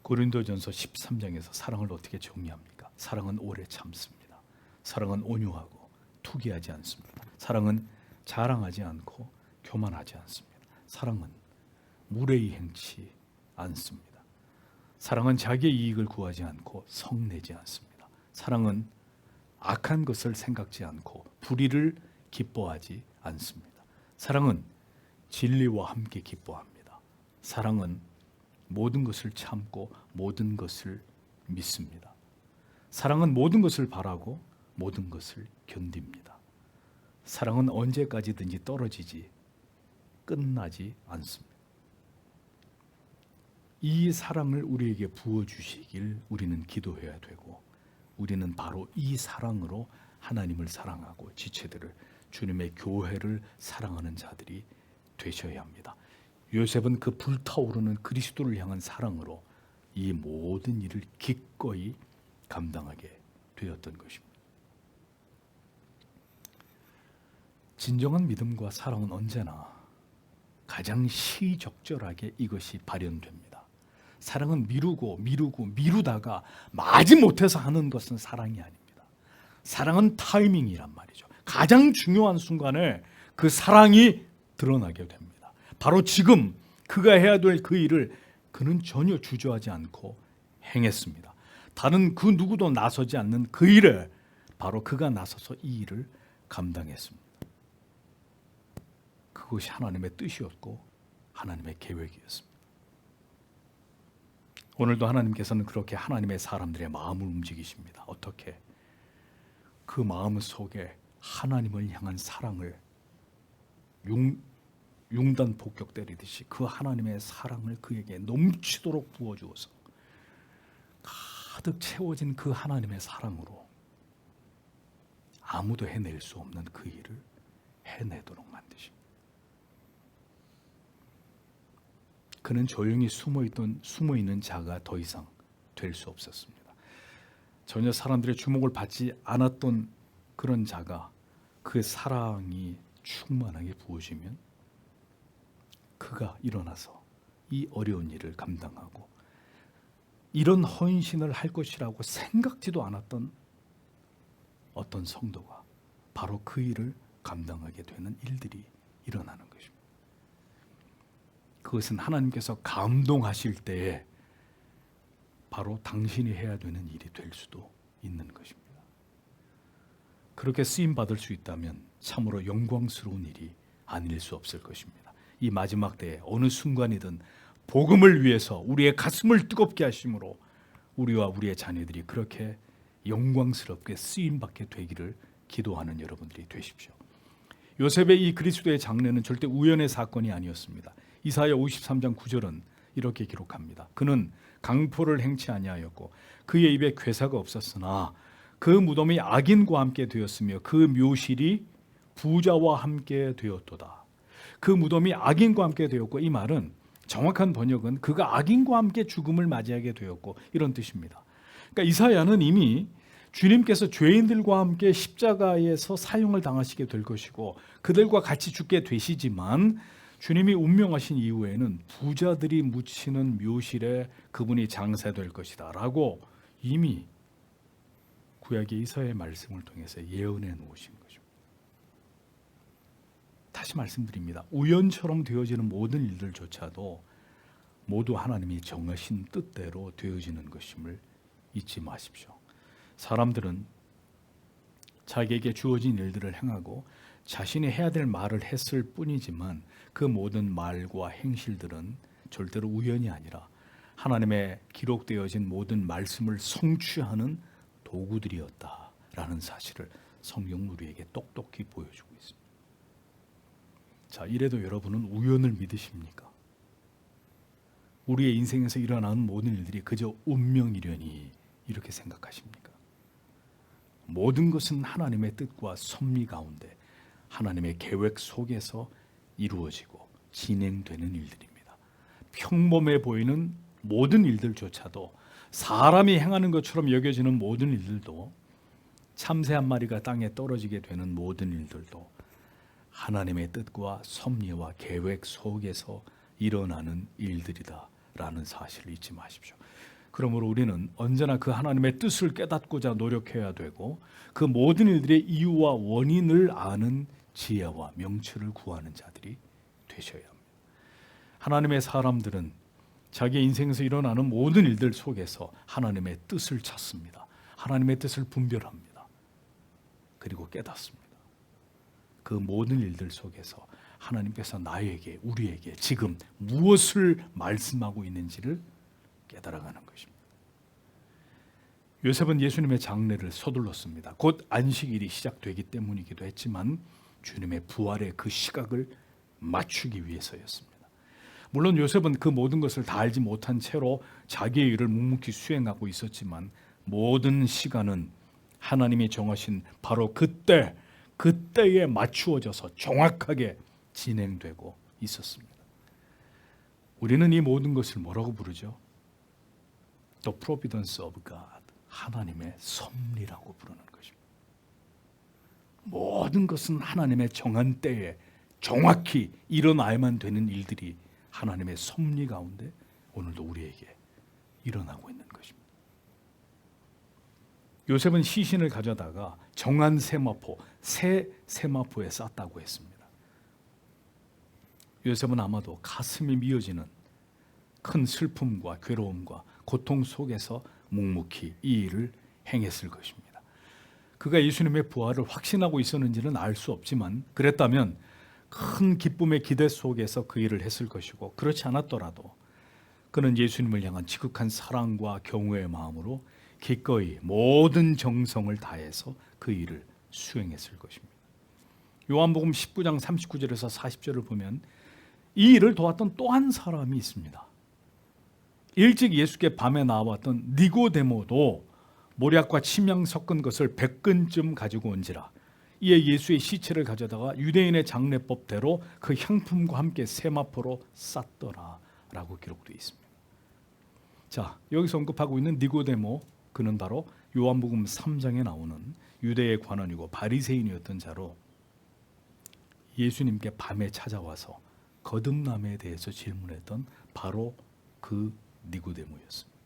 고린도전서 13장에서 사랑을 어떻게 정의합니까? 사랑은 오래 참습니다. 사랑은 온유하고 투기하지 않습니다. 사랑은 자랑하지 않고 교만하지 않습니다. 사랑은 무례히 행치 않습니다. 사랑은 자기의 이익을 구하지 않고 성내지 않습니다. 사랑은 악한 것을 생각지 않고 불의를 기뻐하지 않습니다. 사랑은 진리와 함께 기뻐합니다. 사랑은 모든 것을 참고 모든 것을 믿습니다. 사랑은 모든 것을 바라고 모든 것을 견딥니다. 사랑은 언제까지든지 떨어지지 끝나지 않습니다. 이 사랑을 우리에게 부어주시길 우리는 기도해야 되고 우리는 바로 이 사랑으로 하나님을 사랑하고 지체들을 주님의 교회를 사랑하는 자들이 되셔야 합니다. 요셉은 그 불타오르는 그리스도를 향한 사랑으로 이 모든 일을 기꺼이 감당하게 되었던 것입니다. 진정한 믿음과 사랑은 언제나 가장 시적절하게 이것이 발현됩니다. 사랑은 미루다가 마지못해서 하는 것은 사랑이 아닙니다. 사랑은 타이밍이란 말이죠. 가장 중요한 순간에 그 사랑이 드러나게 됩니다. 바로 지금 그가 해야 될 그 일을 그는 전혀 주저하지 않고 행했습니다. 다른 그 누구도 나서지 않는 그 일에 바로 그가 나서서 이 일을 감당했습니다. 그것이 하나님의 뜻이었고 하나님의 계획이었습니다. 오늘도 하나님께서는 그렇게 하나님의 사람들의 마음을 움직이십니다. 어떻게? 그 마음 속에 하나님을 향한 사랑을 융단 폭격 때리듯이 그 하나님의 사랑을 그에게 넘치도록 부어주어서 가득 채워진 그 하나님의 사랑으로 아무도 해낼 수 없는 그 일을 해내도록 만드십니다. 그는 조용히 숨어있는 자가 더 이상 될 수 없었습니다. 전혀 사람들의 주목을 받지 않았던 그런 자가 그 사랑이 충만하게 부어지면 그가 일어나서 이 어려운 일을 감당하고 이런 헌신을 할 것이라고 생각지도 않았던 어떤 성도가 바로 그 일을 감당하게 되는 일들이 일어나는 것입니다. 그것은 하나님께서 감동하실 때에 바로 당신이 해야 되는 일이 될 수도 있는 것입니다. 그렇게 쓰임받을 수 있다면 참으로 영광스러운 일이 아닐 수 없을 것입니다. 이 마지막 때에 어느 순간이든 복음을 위해서 우리의 가슴을 뜨겁게 하심으로 우리와 우리의 자녀들이 그렇게 영광스럽게 쓰임받게 되기를 기도하는 여러분들이 되십시오. 요셉의 이 그리스도의 장례는 절대 우연의 사건이 아니었습니다. 이사야 53장 9절은 이렇게 기록합니다. 그는 강포를 행치 아니하였고 그의 입에 괴사가 없었으나 그 무덤이 악인과 함께 되었으며 그 묘실이 부자와 함께 되었도다. 그 무덤이 악인과 함께 되었고, 이 말은 정확한 번역은 그가 악인과 함께 죽음을 맞이하게 되었고 이런 뜻입니다. 그러니까 이사야는 이미 주님께서 죄인들과 함께 십자가에서 사형을 당하시게 될 것이고 그들과 같이 죽게 되시지만 주님이 운명하신 이후에는 부자들이 묻히는 묘실에 그분이 장사될 것이다 라고 이미 구약의 이사야의 말씀을 통해서 예언해 놓으신 거죠. 다시 말씀드립니다. 우연처럼 되어지는 모든 일들조차도 모두 하나님이 정하신 뜻대로 되어지는 것임을 잊지 마십시오. 사람들은 자기에게 주어진 일들을 행하고 자신이 해야 될 말을 했을 뿐이지만 그 모든 말과 행실들은 절대로 우연이 아니라 하나님의 기록되어진 모든 말씀을 성취하는 도구들이었다라는 사실을 성경은 우리에게 똑똑히 보여주고 있습니다. 자, 이래도 여러분은 우연을 믿으십니까? 우리의 인생에서 일어나는 모든 일들이 그저 운명이려니 이렇게 생각하십니까? 모든 것은 하나님의 뜻과 섭리 가운데 하나님의 계획 속에서 이루어지고 진행되는 일들입니다. 평범해 보이는 모든 일들조차도, 사람이 행하는 것처럼 여겨지는 모든 일들도, 참새 한 마리가 땅에 떨어지게 되는 모든 일들도 하나님의 뜻과 섭리와 계획 속에서 일어나는 일들이다라는 사실을 잊지 마십시오. 그러므로 우리는 언제나 그 하나님의 뜻을 깨닫고자 노력해야 되고, 그 모든 일들의 이유와 원인을 아는 지혜와 명철을 구하는 자들이 되셔야 합니다. 하나님의 사람들은 자기 인생에서 일어나는 모든 일들 속에서 하나님의 뜻을 찾습니다. 하나님의 뜻을 분별합니다. 그리고 깨닫습니다. 그 모든 일들 속에서 하나님께서 나에게, 우리에게 지금 무엇을 말씀하고 있는지를 깨달아가는 것입니다. 요셉은 예수님의 장례를 서둘렀습니다. 곧 안식일이 시작되기 때문이기도 했지만 주님의 부활의 그 시각을 맞추기 위해서였습니다. 물론 요셉은 그 모든 것을 다 알지 못한 채로 자기의 일을 묵묵히 수행하고 있었지만, 모든 시간은 하나님이 정하신 바로 그때에 맞추어져서 정확하게 진행되고 있었습니다. 우리는 이 모든 것을 뭐라고 부르죠? The providence of God, 하나님의 섭리라고 부르는 것입니다. 모든 것은 하나님의 정한 때에 정확히 일어나야만 되는 일들이 하나님의 섭리 가운데 오늘도 우리에게 일어나고 있는 것입니다. 요셉은 시신을 가져다가 정한 세마포, 새 세마포에 쌌다고 했습니다. 요셉은 아마도 가슴이 미어지는 큰 슬픔과 괴로움과 고통 속에서 묵묵히 이 일을 행했을 것입니다. 그가 예수님의 부활을 확신하고 있었는지는 알 수 없지만, 그랬다면 큰 기쁨의 기대 속에서 그 일을 했을 것이고, 그렇지 않았더라도 그는 예수님을 향한 지극한 사랑과 경외의 마음으로 기꺼이 모든 정성을 다해서 그 일을 수행했을 것입니다. 요한복음 19장 39절에서 40절을 보면 이 일을 도왔던 또 한 사람이 있습니다. 일찍 예수께 밤에 나왔던 니고데모도 모략과 침향 섞은 것을 100근쯤 가지고 온지라. 이에 예수의 시체를 가져다가 유대인의 장례법대로 그 향품과 함께 세마포로 쌌더라 라고 기록되어 있습니다. 자, 여기서 언급하고 있는 니고데모, 그는 바로 요한복음 3장에 나오는 유대의 관원이고 바리새인이었던 자로, 예수님께 밤에 찾아와서 거듭남에 대해서 질문했던 바로 그 니고데모였습니다.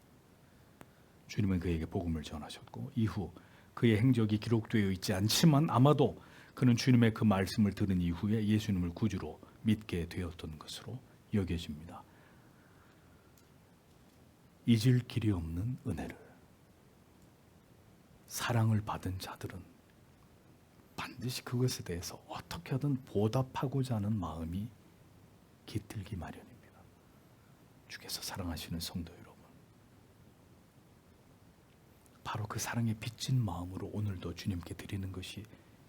주님은 그에게 복음을 전하셨고, 이후 그의 행적이 기록되어 있지 않지만 아마도 그는 주님의 그 말씀을 들은 이후에 예수님을 구주로 믿게 되었던 것으로 여겨집니다. 잊을 길이 없는 은혜를, 사랑을 받은 자들은 반드시 그것에 대해서 어떻게든 보답하고자 하는 마음이 깃들기 마련입니다. 주께서 사랑하시는 성도 여러분, 바로 그 사랑에 빚진 마음으로 오늘도 주님께 드리는 것이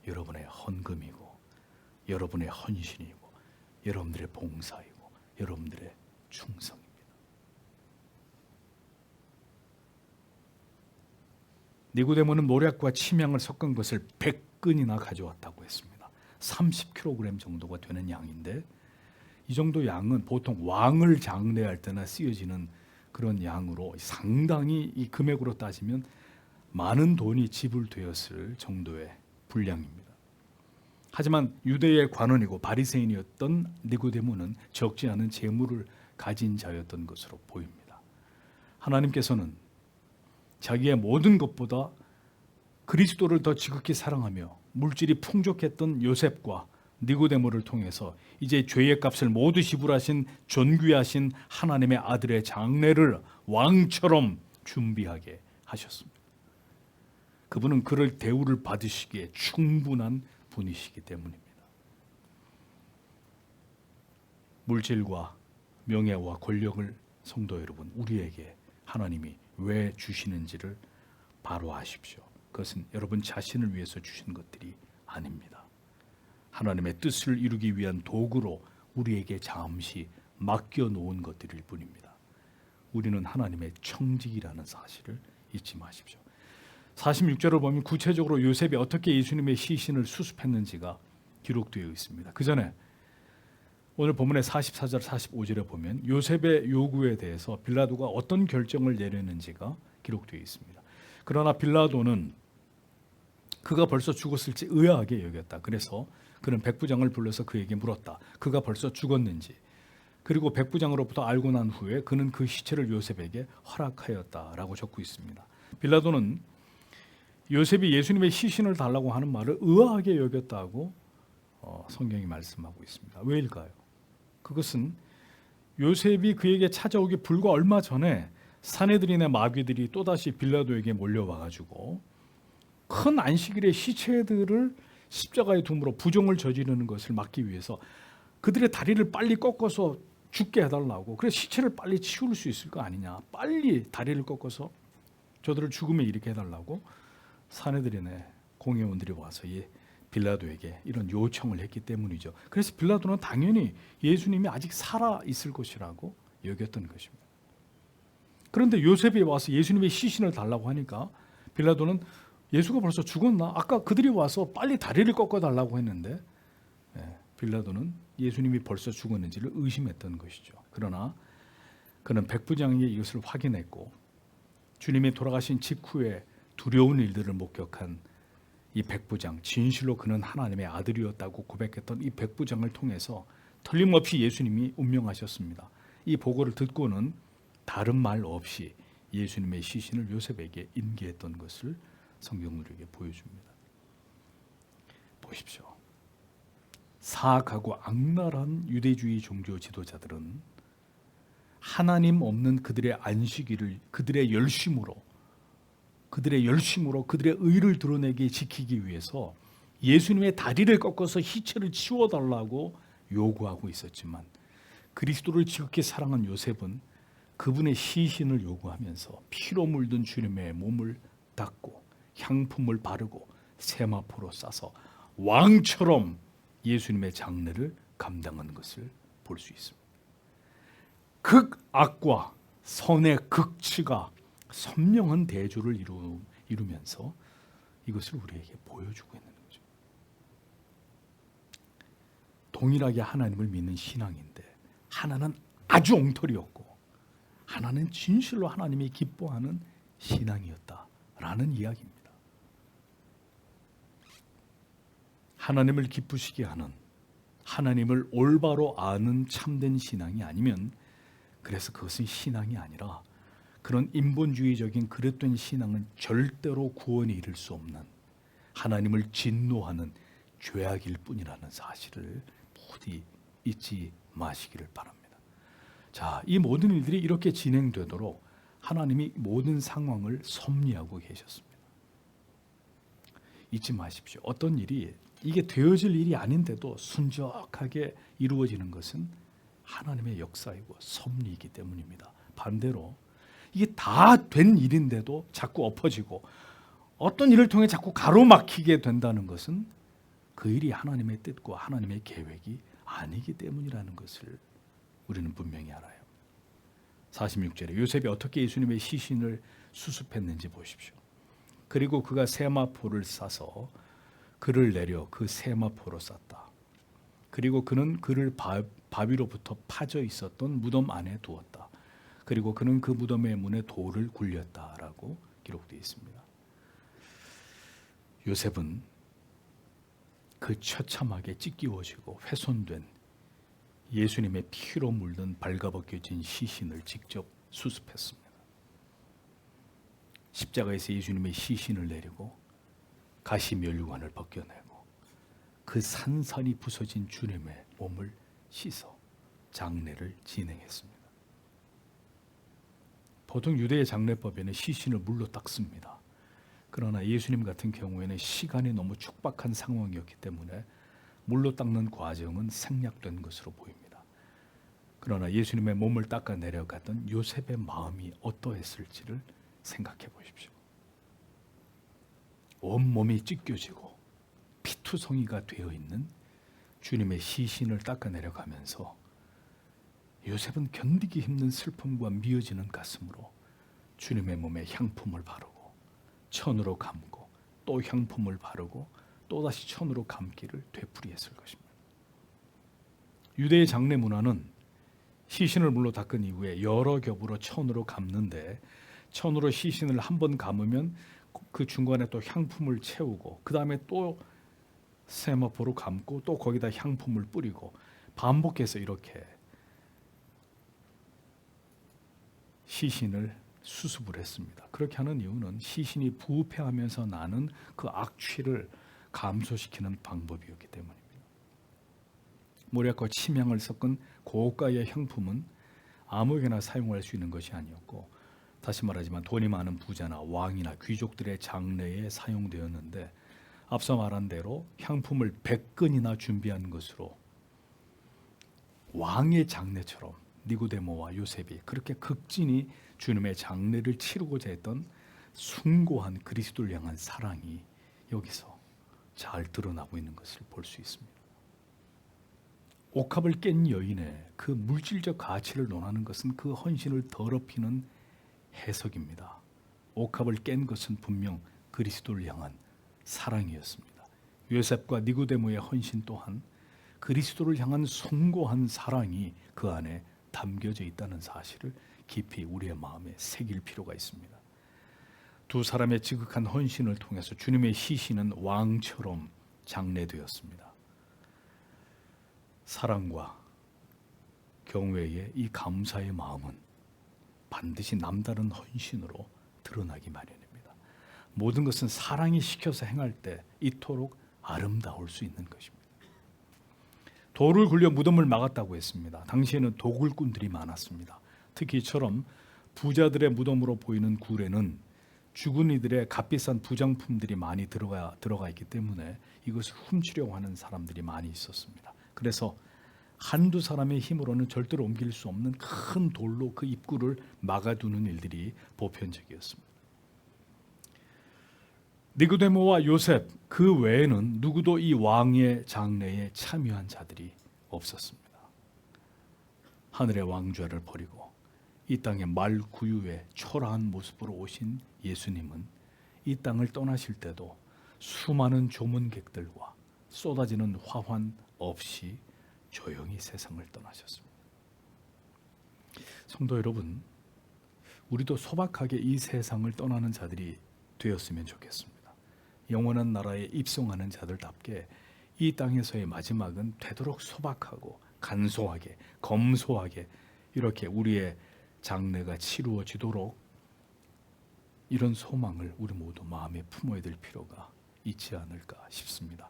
여러분의 헌금이고, 여러분의 헌신이고, 여러분들의 봉사이고, 여러분들의 충성입니다. 니고데모는 모략과 침향을 섞은 것을 100근이나 가져왔다고 했습니다. 30kg 정도가 되는 양인데, 이 정도 양은 보통 왕을 장례할 때나 쓰여지는 그런 양으로 상당히 이 금액으로 따지면 많은 돈이 지불되었을 정도의 분량입니다. 하지만 유대의 관원이고 바리새인이었던 니고데모는 적지 않은 재물을 가진 자였던 것으로 보입니다. 하나님께서는 자기의 모든 것보다 그리스도를 더 지극히 사랑하며 물질이 풍족했던 요셉과 니고데모를 통해서 이제 죄의 값을 모두 지불하신 존귀하신 하나님의 아들의 장례를 왕처럼 준비하게 하셨습니다. 그분은 그를 대우를 받으시기에 충분한 분이시기 때문입니다. 물질과 명예와 권력을 성도 여러분, 우리에게 하나님이 왜 주시는지를 바로 아십시오. 그것은 여러분 자신을 위해서 주신 것들이 아닙니다. 하나님의 뜻을 이루기 위한 도구로 우리에게 잠시 맡겨놓은 것들일 뿐입니다. 우리는 하나님의 청직이라는 사실을 잊지 마십시오. 46절을 보면 구체적으로 요셉이 어떻게 예수님의 시신을 수습했는지가 기록되어 있습니다. 그 전에 오늘 본문의 44절 45절에 보면 요셉의 요구에 대해서 빌라도가 어떤 결정을 내렸는지가 기록되어 있습니다. 그러나 빌라도는 그가 벌써 죽었을지 의아하게 여겼다. 그래서 그는 백부장을 불러서 그에게 물었다. 그가 벌써 죽었는지. 그리고 백부장으로부터 알고 난 후에 그는 그 시체를 요셉에게 허락하였다라고 적고 있습니다. 빌라도는 요셉이 예수님의 시신을 달라고 하는 말을 의아하게 여겼다고 성경이 말씀하고 있습니다. 왜일까요? 그것은 요셉이 그에게 찾아오기 불과 얼마 전에 사내들이나 마귀들이 또다시 빌라도에게 몰려와가지고 큰 안식일의 시체들을 십자가에 둠으로 부정을 저지르는 것을 막기 위해서 그들의 다리를 빨리 꺾어서 죽게 해달라고, 그래서 시체를 빨리 치울 수 있을 거 아니냐, 빨리 다리를 꺾어서 저들을 죽음에 이르게 해달라고 사내들이나 공회원들이 와서 빌라도에게 이런 요청을 했기 때문이죠. 그래서 빌라도는 당연히 예수님이 아직 살아 있을 것이라고 여겼던 것입니다. 그런데 요셉이 와서 예수님의 시신을 달라고 하니까 빌라도는 예수가 벌써 죽었나? 아까 그들이 와서 빨리 다리를 꺾어 달라고 했는데 빌라도는 예수님이 벌써 죽었는지를 의심했던 것이죠. 그러나 그는 백부장에게 이것을 확인했고 주님이 돌아가신 직후에 두려운 일들을 목격한 이 백부장, 진실로 그는 하나님의 아들이었다고 고백했던 이 백부장을 통해서 틀림없이 예수님이 운명하셨습니다. 이 보고를 듣고는 다른 말 없이 예수님의 시신을 요셉에게 인계했던 것을 성경은 우리에게 보여줍니다. 보십시오. 사악하고 악랄한 유대주의 종교 지도자들은 하나님 없는 그들의 안식일을 그들의 열심으로 그들의 의를 드러내게 지키기 위해서 예수님의 다리를 꺾어서 시체를 치워달라고 요구하고 있었지만 그리스도를 지극히 사랑한 요셉은 그분의 시신을 요구하면서 피로 물든 주님의 몸을 닦고 향품을 바르고 세마포로 싸서 왕처럼 예수님의 장례를 감당한 것을 볼 수 있습니다. 극악과 선의 극치가 선명한 대조를 이루면서 이것을 우리에게 보여주고 있는 거죠. 동일하게 하나님을 믿는 신앙인데 하나는 아주 엉터리였고 하나는 진실로 하나님이 기뻐하는 신앙이었다라는 이야기입니다. 하나님을 기쁘시게 하는, 하나님을 올바로 아는 참된 신앙이 아니면 그래서 그것은 신앙이 아니라 그런 인본주의적인 그릇된 신앙은 절대로 구원에 이를 수 없는 하나님을 진노하는 죄악일 뿐이라는 사실을 부디 잊지 마시기를 바랍니다. 자, 이 모든 일들이 이렇게 진행되도록 하나님이 모든 상황을 섭리하고 계셨습니다. 잊지 마십시오. 어떤 일이 이게 되어질 일이 아닌데도 순적하게 이루어지는 것은 하나님의 역사이고 섭리이기 때문입니다. 반대로 이게 다 된 일인데도 자꾸 엎어지고 어떤 일을 통해 자꾸 가로막히게 된다는 것은 그 일이 하나님의 뜻과 하나님의 계획이 아니기 때문이라는 것을 우리는 분명히 알아요. 46절에 요셉이 어떻게 예수님의 시신을 수습했는지 보십시오. 그리고 그가 세마포를 싸서 그를 내려 그 세마포로 쌌다. 그리고 그는 그를 바위로부터 파져 있었던 무덤 안에 두었다. 그리고 그는 그 무덤의 문에 돌을 굴렸다라고 기록되어 있습니다. 요셉은 그 처참하게 찢기워지고 훼손된 예수님의 피로 물든 발가벗겨진 시신을 직접 수습했습니다. 십자가에서 예수님의 시신을 내리고 가시면류관을 벗겨내고 그 산산이 부서진 주님의 몸을 씻어 장례를 진행했습니다. 보통 유대의 장례법에는 시신을 물로 닦습니다. 그러나 예수님 같은 경우에는 시간이 너무 촉박한 상황이었기 때문에 물로 닦는 과정은 생략된 것으로 보입니다. 그러나 예수님의 몸을 닦아 내려갔던 요셉의 마음이 어떠했을지를 생각해 보십시오. 온몸이 찢겨지고 피투성이가 되어 있는 주님의 시신을 닦아 내려가면서 요셉은 견디기 힘든 슬픔과 미어지는 가슴으로 주님의 몸에 향품을 바르고 천으로 감고 또 향품을 바르고 또다시 천으로 감기를 되풀이했을 것입니다. 유대의 장례 문화는 시신을 물로 닦은 이후에 여러 겹으로 천으로 감는데, 천으로 시신을 한 번 감으면 그 중간에 또 향품을 채우고 그 다음에 또 세마포로 감고 또 거기다 향품을 뿌리고 반복해서 이렇게 시신을 수습을 했습니다. 그렇게 하는 이유는 시신이 부패하면서 나는 그 악취를 감소시키는 방법이었기 때문입니다. 모략과 침향을 섞은 고가의 향품은 아무에게나 사용할 수 있는 것이 아니었고, 다시 말하지만 돈이 많은 부자나 왕이나 귀족들의 장례에 사용되었는데, 앞서 말한 대로 향품을 100근이나 준비한 것으로 왕의 장례처럼 니고데모와 요셉이 그렇게 극진히 주님의 장례를 치르고자 했던 숭고한 그리스도를 향한 사랑이 여기서 잘 드러나고 있는 것을 볼 수 있습니다. 옥합을 깬 여인의 그 물질적 가치를 논하는 것은 그 헌신을 더럽히는 해석입니다. 옥합을 깬 것은 분명 그리스도를 향한 사랑이었습니다. 요셉과 니고데모의 헌신 또한 그리스도를 향한 숭고한 사랑이 그 안에 담겨져 있다는 사실을 깊이 우리의 마음에 새길 필요가 있습니다. 두 사람의 지극한 헌신을 통해서 주님의 시신은 왕처럼 장례되었습니다. 사랑과 경외의 이 감사의 마음은 반드시 남다른 헌신으로 드러나기 마련입니다. 모든 것은 사랑이 시켜서 행할 때 이토록 아름다울 수 있는 것입니다. 돌을 굴려 무덤을 막았다고 했습니다. 당시에는 도굴꾼들이 많았습니다. 특히 이처럼 부자들의 무덤으로 보이는 굴에는 죽은 이들의 값비싼 부장품들이 많이 들어가 있기 때문에 이것을 훔치려고 하는 사람들이 많이 있었습니다. 그래서 한두 사람의 힘으로는 절대로 옮길 수 없는 큰 돌로 그 입구를 막아두는 일들이 보편적이었습니다. 니고데모와 요셉 그 외에는 누구도 이 왕의 장례에 참여한 자들이 없었습니다. 하늘의 왕좌를 버리고 이 땅의 말구유의 초라한 모습으로 오신 예수님은 이 땅을 떠나실 때도 수많은 조문객들과 쏟아지는 화환 없이 조용히 세상을 떠나셨습니다. 성도 여러분, 우리도 소박하게 이 세상을 떠나는 자들이 되었으면 좋겠습니다. 영원한 나라에 입성하는 자들답게 이 땅에서의 마지막은 되도록 소박하고 간소하게, 검소하게 이렇게 우리의 장례가 치루어지도록 이런 소망을 우리 모두 마음에 품어야 될 필요가 있지 않을까 싶습니다.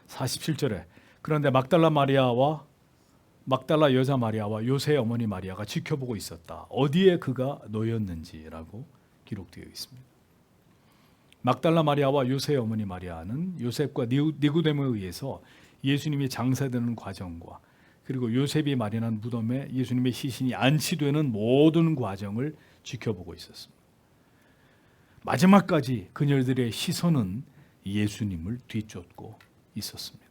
47절에 그런데 막달라 여자 마리아와 요새의 어머니 마리아가 지켜보고 있었다. 어디에 그가 놓였는지라고 기록되어 있습니다. 막달라 마리아와 요새의 어머니 마리아는 요셉과 니고데모에 의해서 예수님이 장사되는 과정과 그리고 요셉이 마련한 무덤에 예수님의 시신이 안치되는 모든 과정을 지켜보고 있었습니다. 마지막까지 그녀들의 시선은 예수님을 뒤쫓고 있었습니다.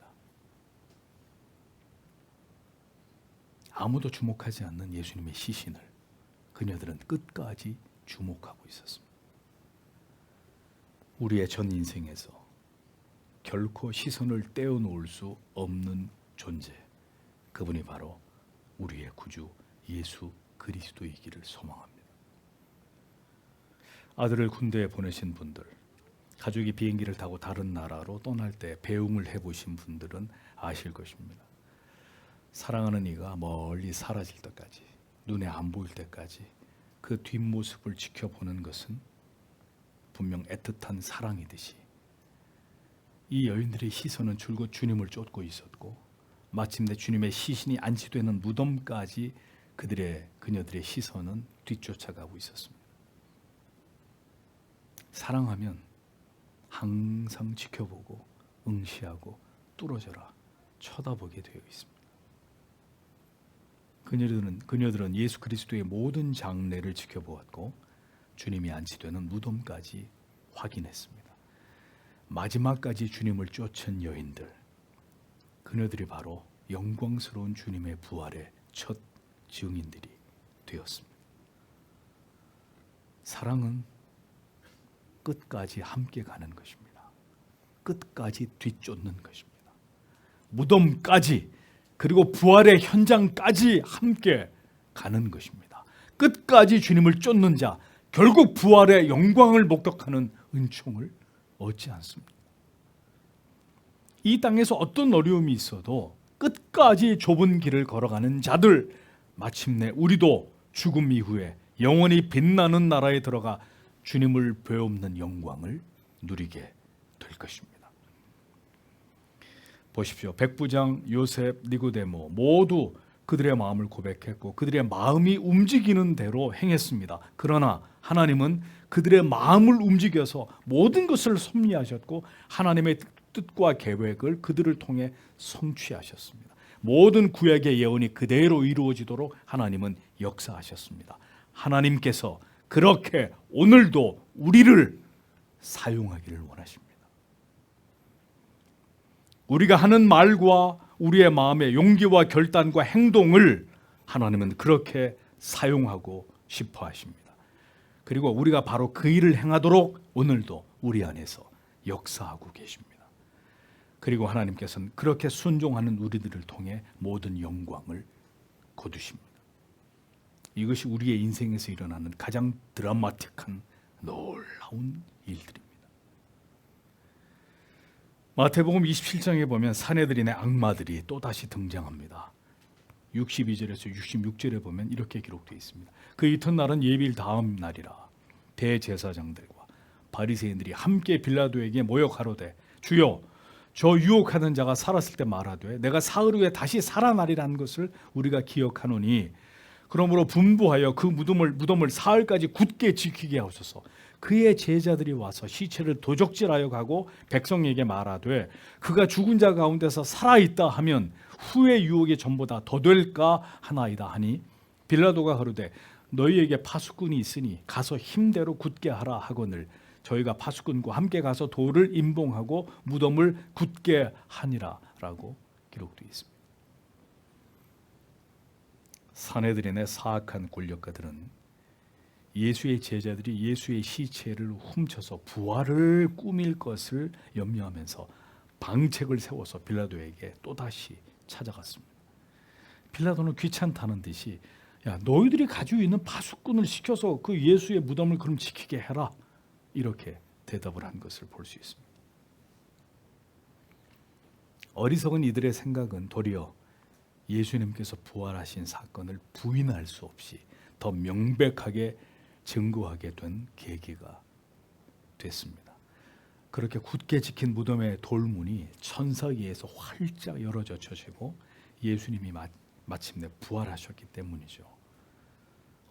아무도 주목하지 않는 예수님의 시신을 그녀들은 끝까지 주목하고 있었습니다. 우리의 전 인생에서 결코 시선을 떼어놓을 수 없는 존재, 그분이 바로 우리의 구주 예수 그리스도이기를 소망합니다. 아들을 군대에 보내신 분들, 가족이 비행기를 타고 다른 나라로 떠날 때 배웅을 해보신 분들은 아실 것입니다. 사랑하는 이가 멀리 사라질 때까지, 눈에 안 보일 때까지 그 뒷모습을 지켜보는 것은 분명 애틋한 사랑이듯이 이 여인들의 시선은 줄곧 주님을 쫓고 있었고, 마침내 주님의 시신이 안치되는 무덤까지 그녀들의 시선은 뒤쫓아가고 있었습니다. 사랑하면 항상 지켜보고 응시하고 뚫어져라 쳐다보게 되어 있습니다. 그녀들은 예수 그리스도의 모든 장례를 지켜보았고 주님이 안치되는 무덤까지 확인했습니다. 마지막까지 주님을 쫓은 여인들, 그녀들이 바로 영광스러운 주님의 부활의 첫 증인들이 되었습니다. 사랑은 끝까지 함께 가는 것입니다. 끝까지 뒤쫓는 것입니다. 무덤까지 그리고 부활의 현장까지 함께 가는 것입니다. 끝까지 주님을 쫓는 자, 결국 부활의 영광을 목격하는 은총을 얻지 않습니다. 이 땅에서 어떤 어려움이 있어도 끝까지 좁은 길을 걸어가는 자들, 마침내 우리도 죽음 이후에 영원히 빛나는 나라에 들어가 주님을 배움는 영광을 누리게 될 것입니다. 보십시오. 백부장, 요셉, 니고데모 모두 그들의 마음을 고백했고 그들의 마음이 움직이는 대로 행했습니다. 그러나 하나님은 그들의 마음을 움직여서 모든 것을 섭리하셨고 하나님의 뜻과 계획을 그들을 통해 성취하셨습니다. 모든 구약의 예언이 그대로 이루어지도록 하나님은 역사하셨습니다. 하나님께서 그렇게 오늘도 우리를 사용하기를 원하십니다. 우리가 하는 말과 우리의 마음의 용기와 결단과 행동을 하나님은 그렇게 사용하고 싶어 하십니다. 그리고 우리가 바로 그 일을 행하도록 오늘도 우리 안에서 역사하고 계십니다. 그리고 하나님께서는 그렇게 순종하는 우리들을 통해 모든 영광을 거두십니다. 이것이 우리의 인생에서 일어나는 가장 드라마틱한 놀라운 일들입니다. 마태복음 27장에 보면 사내들인의 악마들이 또다시 등장합니다. 62절에서 66절에 보면 이렇게 기록되어 있습니다. 그 이튿날은 예비일 다음 날이라 대제사장들과 바리새인들이 함께 빌라도에게 모여 가로되 주여 저 유혹하는 자가 살았을 때 말하되 내가 사흘 후에 다시 살아나리라는 것을 우리가 기억하노니 그러므로 분부하여 그 무덤을 사흘까지 굳게 지키게 하소서. 그의 제자들이 와서 시체를 도적질하여 가고 백성에게 말하되 그가 죽은 자 가운데서 살아있다 하면 후의 유혹이 전보다 더 될까 하나이다 하니 빌라도가 가로되 너희에게 파수꾼이 있으니 가서 힘대로 굳게 하라 하거늘 저희가 파수꾼과 함께 가서 돌을 임봉하고 무덤을 굳게 하니라 라고 기록되어 있습니다. 사내들인의 사악한 권력가들은 예수의 제자들이 예수의 시체를 훔쳐서 부활을 꾸밀 것을 염려하면서 방책을 세워서 빌라도에게 또다시 찾아갔습니다. 빌라도는 귀찮다는 듯이 야 너희들이 가지고 있는 파수꾼을 시켜서 그 예수의 무덤을 그럼 지키게 해라 이렇게 대답을 한 것을 볼 수 있습니다. 어리석은 이들의 생각은 도리어 예수님께서 부활하신 사건을 부인할 수 없이 더 명백하게 증거하게 된 계기가 됐습니다. 그렇게 굳게 지킨 무덤의 돌문이 천사에 의해서 활짝 열어져 져지고 예수님이 마침내 부활하셨기 때문이죠.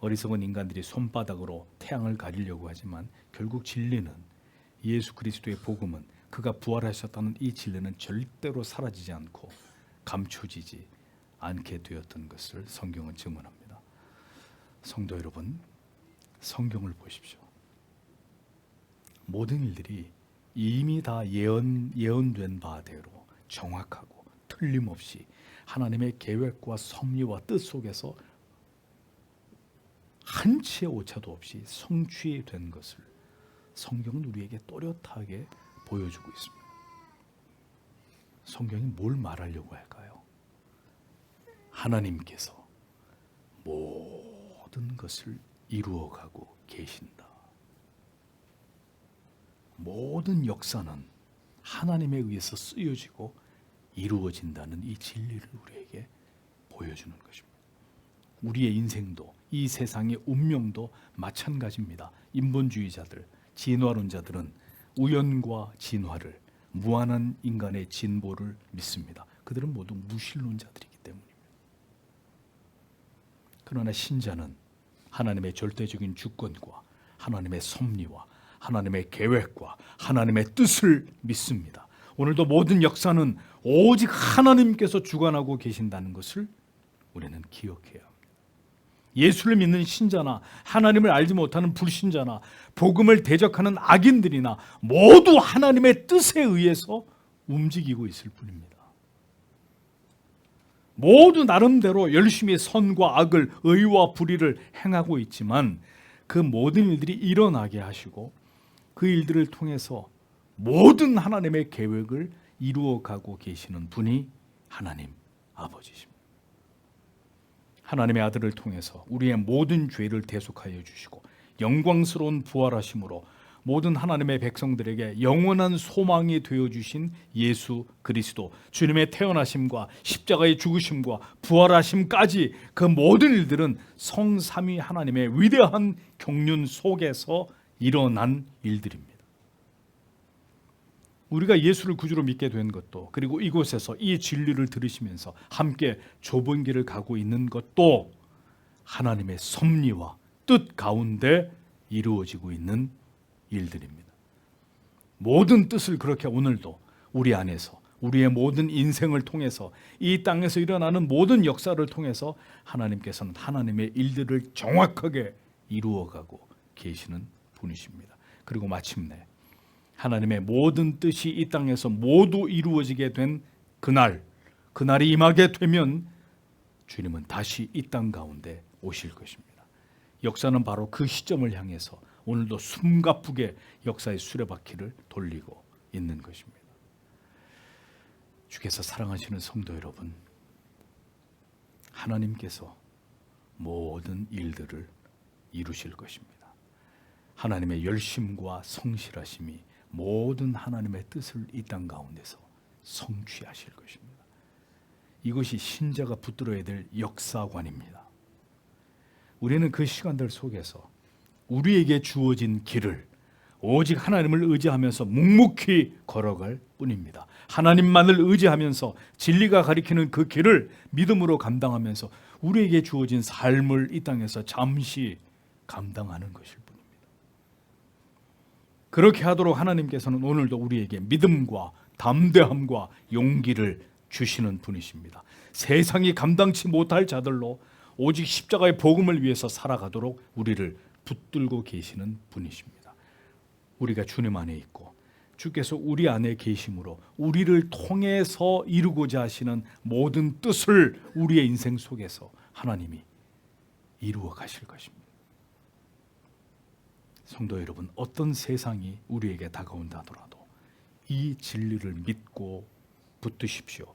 어리석은 인간들이 손바닥으로 태양을 가리려고 하지만 결국 진리는 예수 그리스도의 복음은 그가 부활하셨다는 이 진리는 절대로 사라지지 않고 감춰지지 않게 되었던 것을 성경은 증언합니다. 성도 여러분, 성경을 보십시오. 모든 일들이 이미 다 예언된 바대로 정확하고 틀림없이 하나님의 계획과 섭리와 뜻 속에서 한 치의 오차도 없이 성취된 것을 성경은 우리에게 또렷하게 보여주고 있습니다. 성경이 뭘 말하려고 할까요? 하나님께서 모든 것을 이루어가고 계신다. 모든 역사는 하나님에 의해서 쓰여지고 이루어진다는 이 진리를 우리에게 보여주는 것입니다. 우리의 인생도 이 세상의 운명도 마찬가지입니다. 인본주의자들, 진화론자들은 우연과 진화를, 무한한 인간의 진보를 믿습니다. 그들은 모두 무신론자들이기 때문입니다. 그러나 신자는 하나님의 절대적인 주권과 하나님의 섭리와 하나님의 계획과 하나님의 뜻을 믿습니다. 오늘도 모든 역사는 오직 하나님께서 주관하고 계신다는 것을 우리는 기억해야 합니다. 예수를 믿는 신자나 하나님을 알지 못하는 불신자나 복음을 대적하는 악인들이나 모두 하나님의 뜻에 의해서 움직이고 있을 뿐입니다. 모두 나름대로 열심히 선과 악을, 의와 불의를 행하고 있지만 그 모든 일들이 일어나게 하시고 그 일들을 통해서 모든 하나님의 계획을 이루어가고 계시는 분이 하나님 아버지십니다. 하나님의 아들을 통해서 우리의 모든 죄를 대속하여 주시고 영광스러운 부활하심으로 모든 하나님의 백성들에게 영원한 소망이 되어주신 예수 그리스도, 주님의 태어나심과 십자가의 죽으심과 부활하심까지 그 모든 일들은 성삼위 하나님의 위대한 경륜 속에서 일어난 일들입니다. 우리가 예수를 구주로 믿게 된 것도, 그리고 이곳에서 이 진리를 들으시면서 함께 좁은 길을 가고 있는 것도 하나님의 섭리와 뜻 가운데 이루어지고 있는 일들입니다. 모든 뜻을 그렇게 오늘도 우리 안에서, 우리의 모든 인생을 통해서, 이 땅에서 일어나는 모든 역사를 통해서 하나님께서는 하나님의 일들을 정확하게 이루어가고 계시는 분이십니다. 그리고 마침내 하나님의 모든 뜻이 이 땅에서 모두 이루어지게 된 그날이 임하게 되면 주님은 다시 이 땅 가운데 오실 것입니다. 역사는 바로 그 시점을 향해서 오늘도 숨가쁘게 역사의 수레바퀴를 돌리고 있는 것입니다. 주께서 사랑하시는 성도 여러분, 하나님께서 모든 일들을 이루실 것입니다. 하나님의 열심과 성실하심이 모든 하나님의 뜻을 이 땅 가운데서 성취하실 것입니다. 이것이 신자가 붙들어야 될 역사관입니다. 우리는 그 시간들 속에서 우리에게 주어진 길을 오직 하나님을 의지하면서 묵묵히 걸어갈 뿐입니다. 하나님만을 의지하면서 진리가 가리키는 그 길을 믿음으로 감당하면서 우리에게 주어진 삶을 이 땅에서 잠시 감당하는 것일 뿐입니다. 그렇게 하도록 하나님께서는 오늘도 우리에게 믿음과 담대함과 용기를 주시는 분이십니다. 세상이 감당치 못할 자들로 오직 십자가의 복음을 위해서 살아가도록 우리를 붙들고 계시는 분이십니다. 우리가 주님 안에 있고 주께서 우리 안에 계심으로 우리를 통해서 이루고자 하시는 모든 뜻을 우리의 인생 속에서 하나님이 이루어 가실 것입니다. 성도 여러분, 어떤 세상이 우리에게 다가온다 하더라도 이 진리를 믿고 붙드십시오.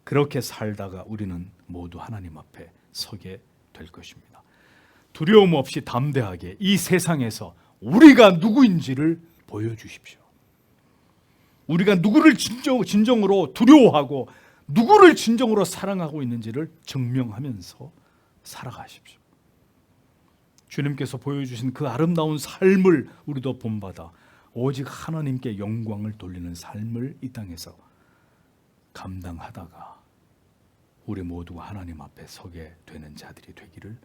그렇게 살다가 우리는 모두 하나님 앞에 서게 될 것입니다. 두려움 없이 담대하게 이 세상에서 우리가 누구인지를 보여주십시오. 우리가 누구를 진정으로 두려워하고 누구를 진정으로 사랑하고 있는지를 증명하면서 살아가십시오. 주님께서 보여주신 그 아름다운 삶을 우리도 본받아 오직 하나님께 영광을 돌리는 삶을 이 땅에서 감당하다가 우리 모두가 하나님 앞에 서게 되는 자들이 되기를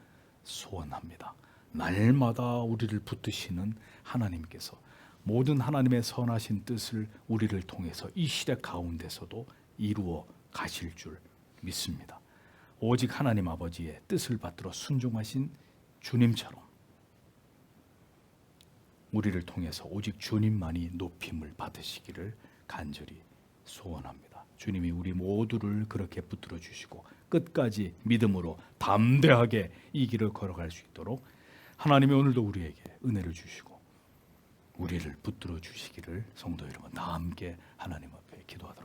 소원합니다. 날마다 우리를 붙드시는 하나님께서 모든 하나님의 선하신 뜻을 우리를 통해서 이 시대 가운데서도 이루어 가실 줄 믿습니다. 오직 하나님 아버지의 뜻을 받들어 순종하신 주님처럼 우리를 통해서 오직 주님만이 높임을 받으시기를 간절히 소원합니다. 주님이 우리 모두를 그렇게 붙들어 주시고 끝까지 믿음으로 담대하게 이 길을 걸어갈 수 있도록 하나님이 오늘도 우리에게 은혜를 주시고 우리를 붙들어 주시기를 성도 여러분 다 함께 하나님 앞에 기도하도록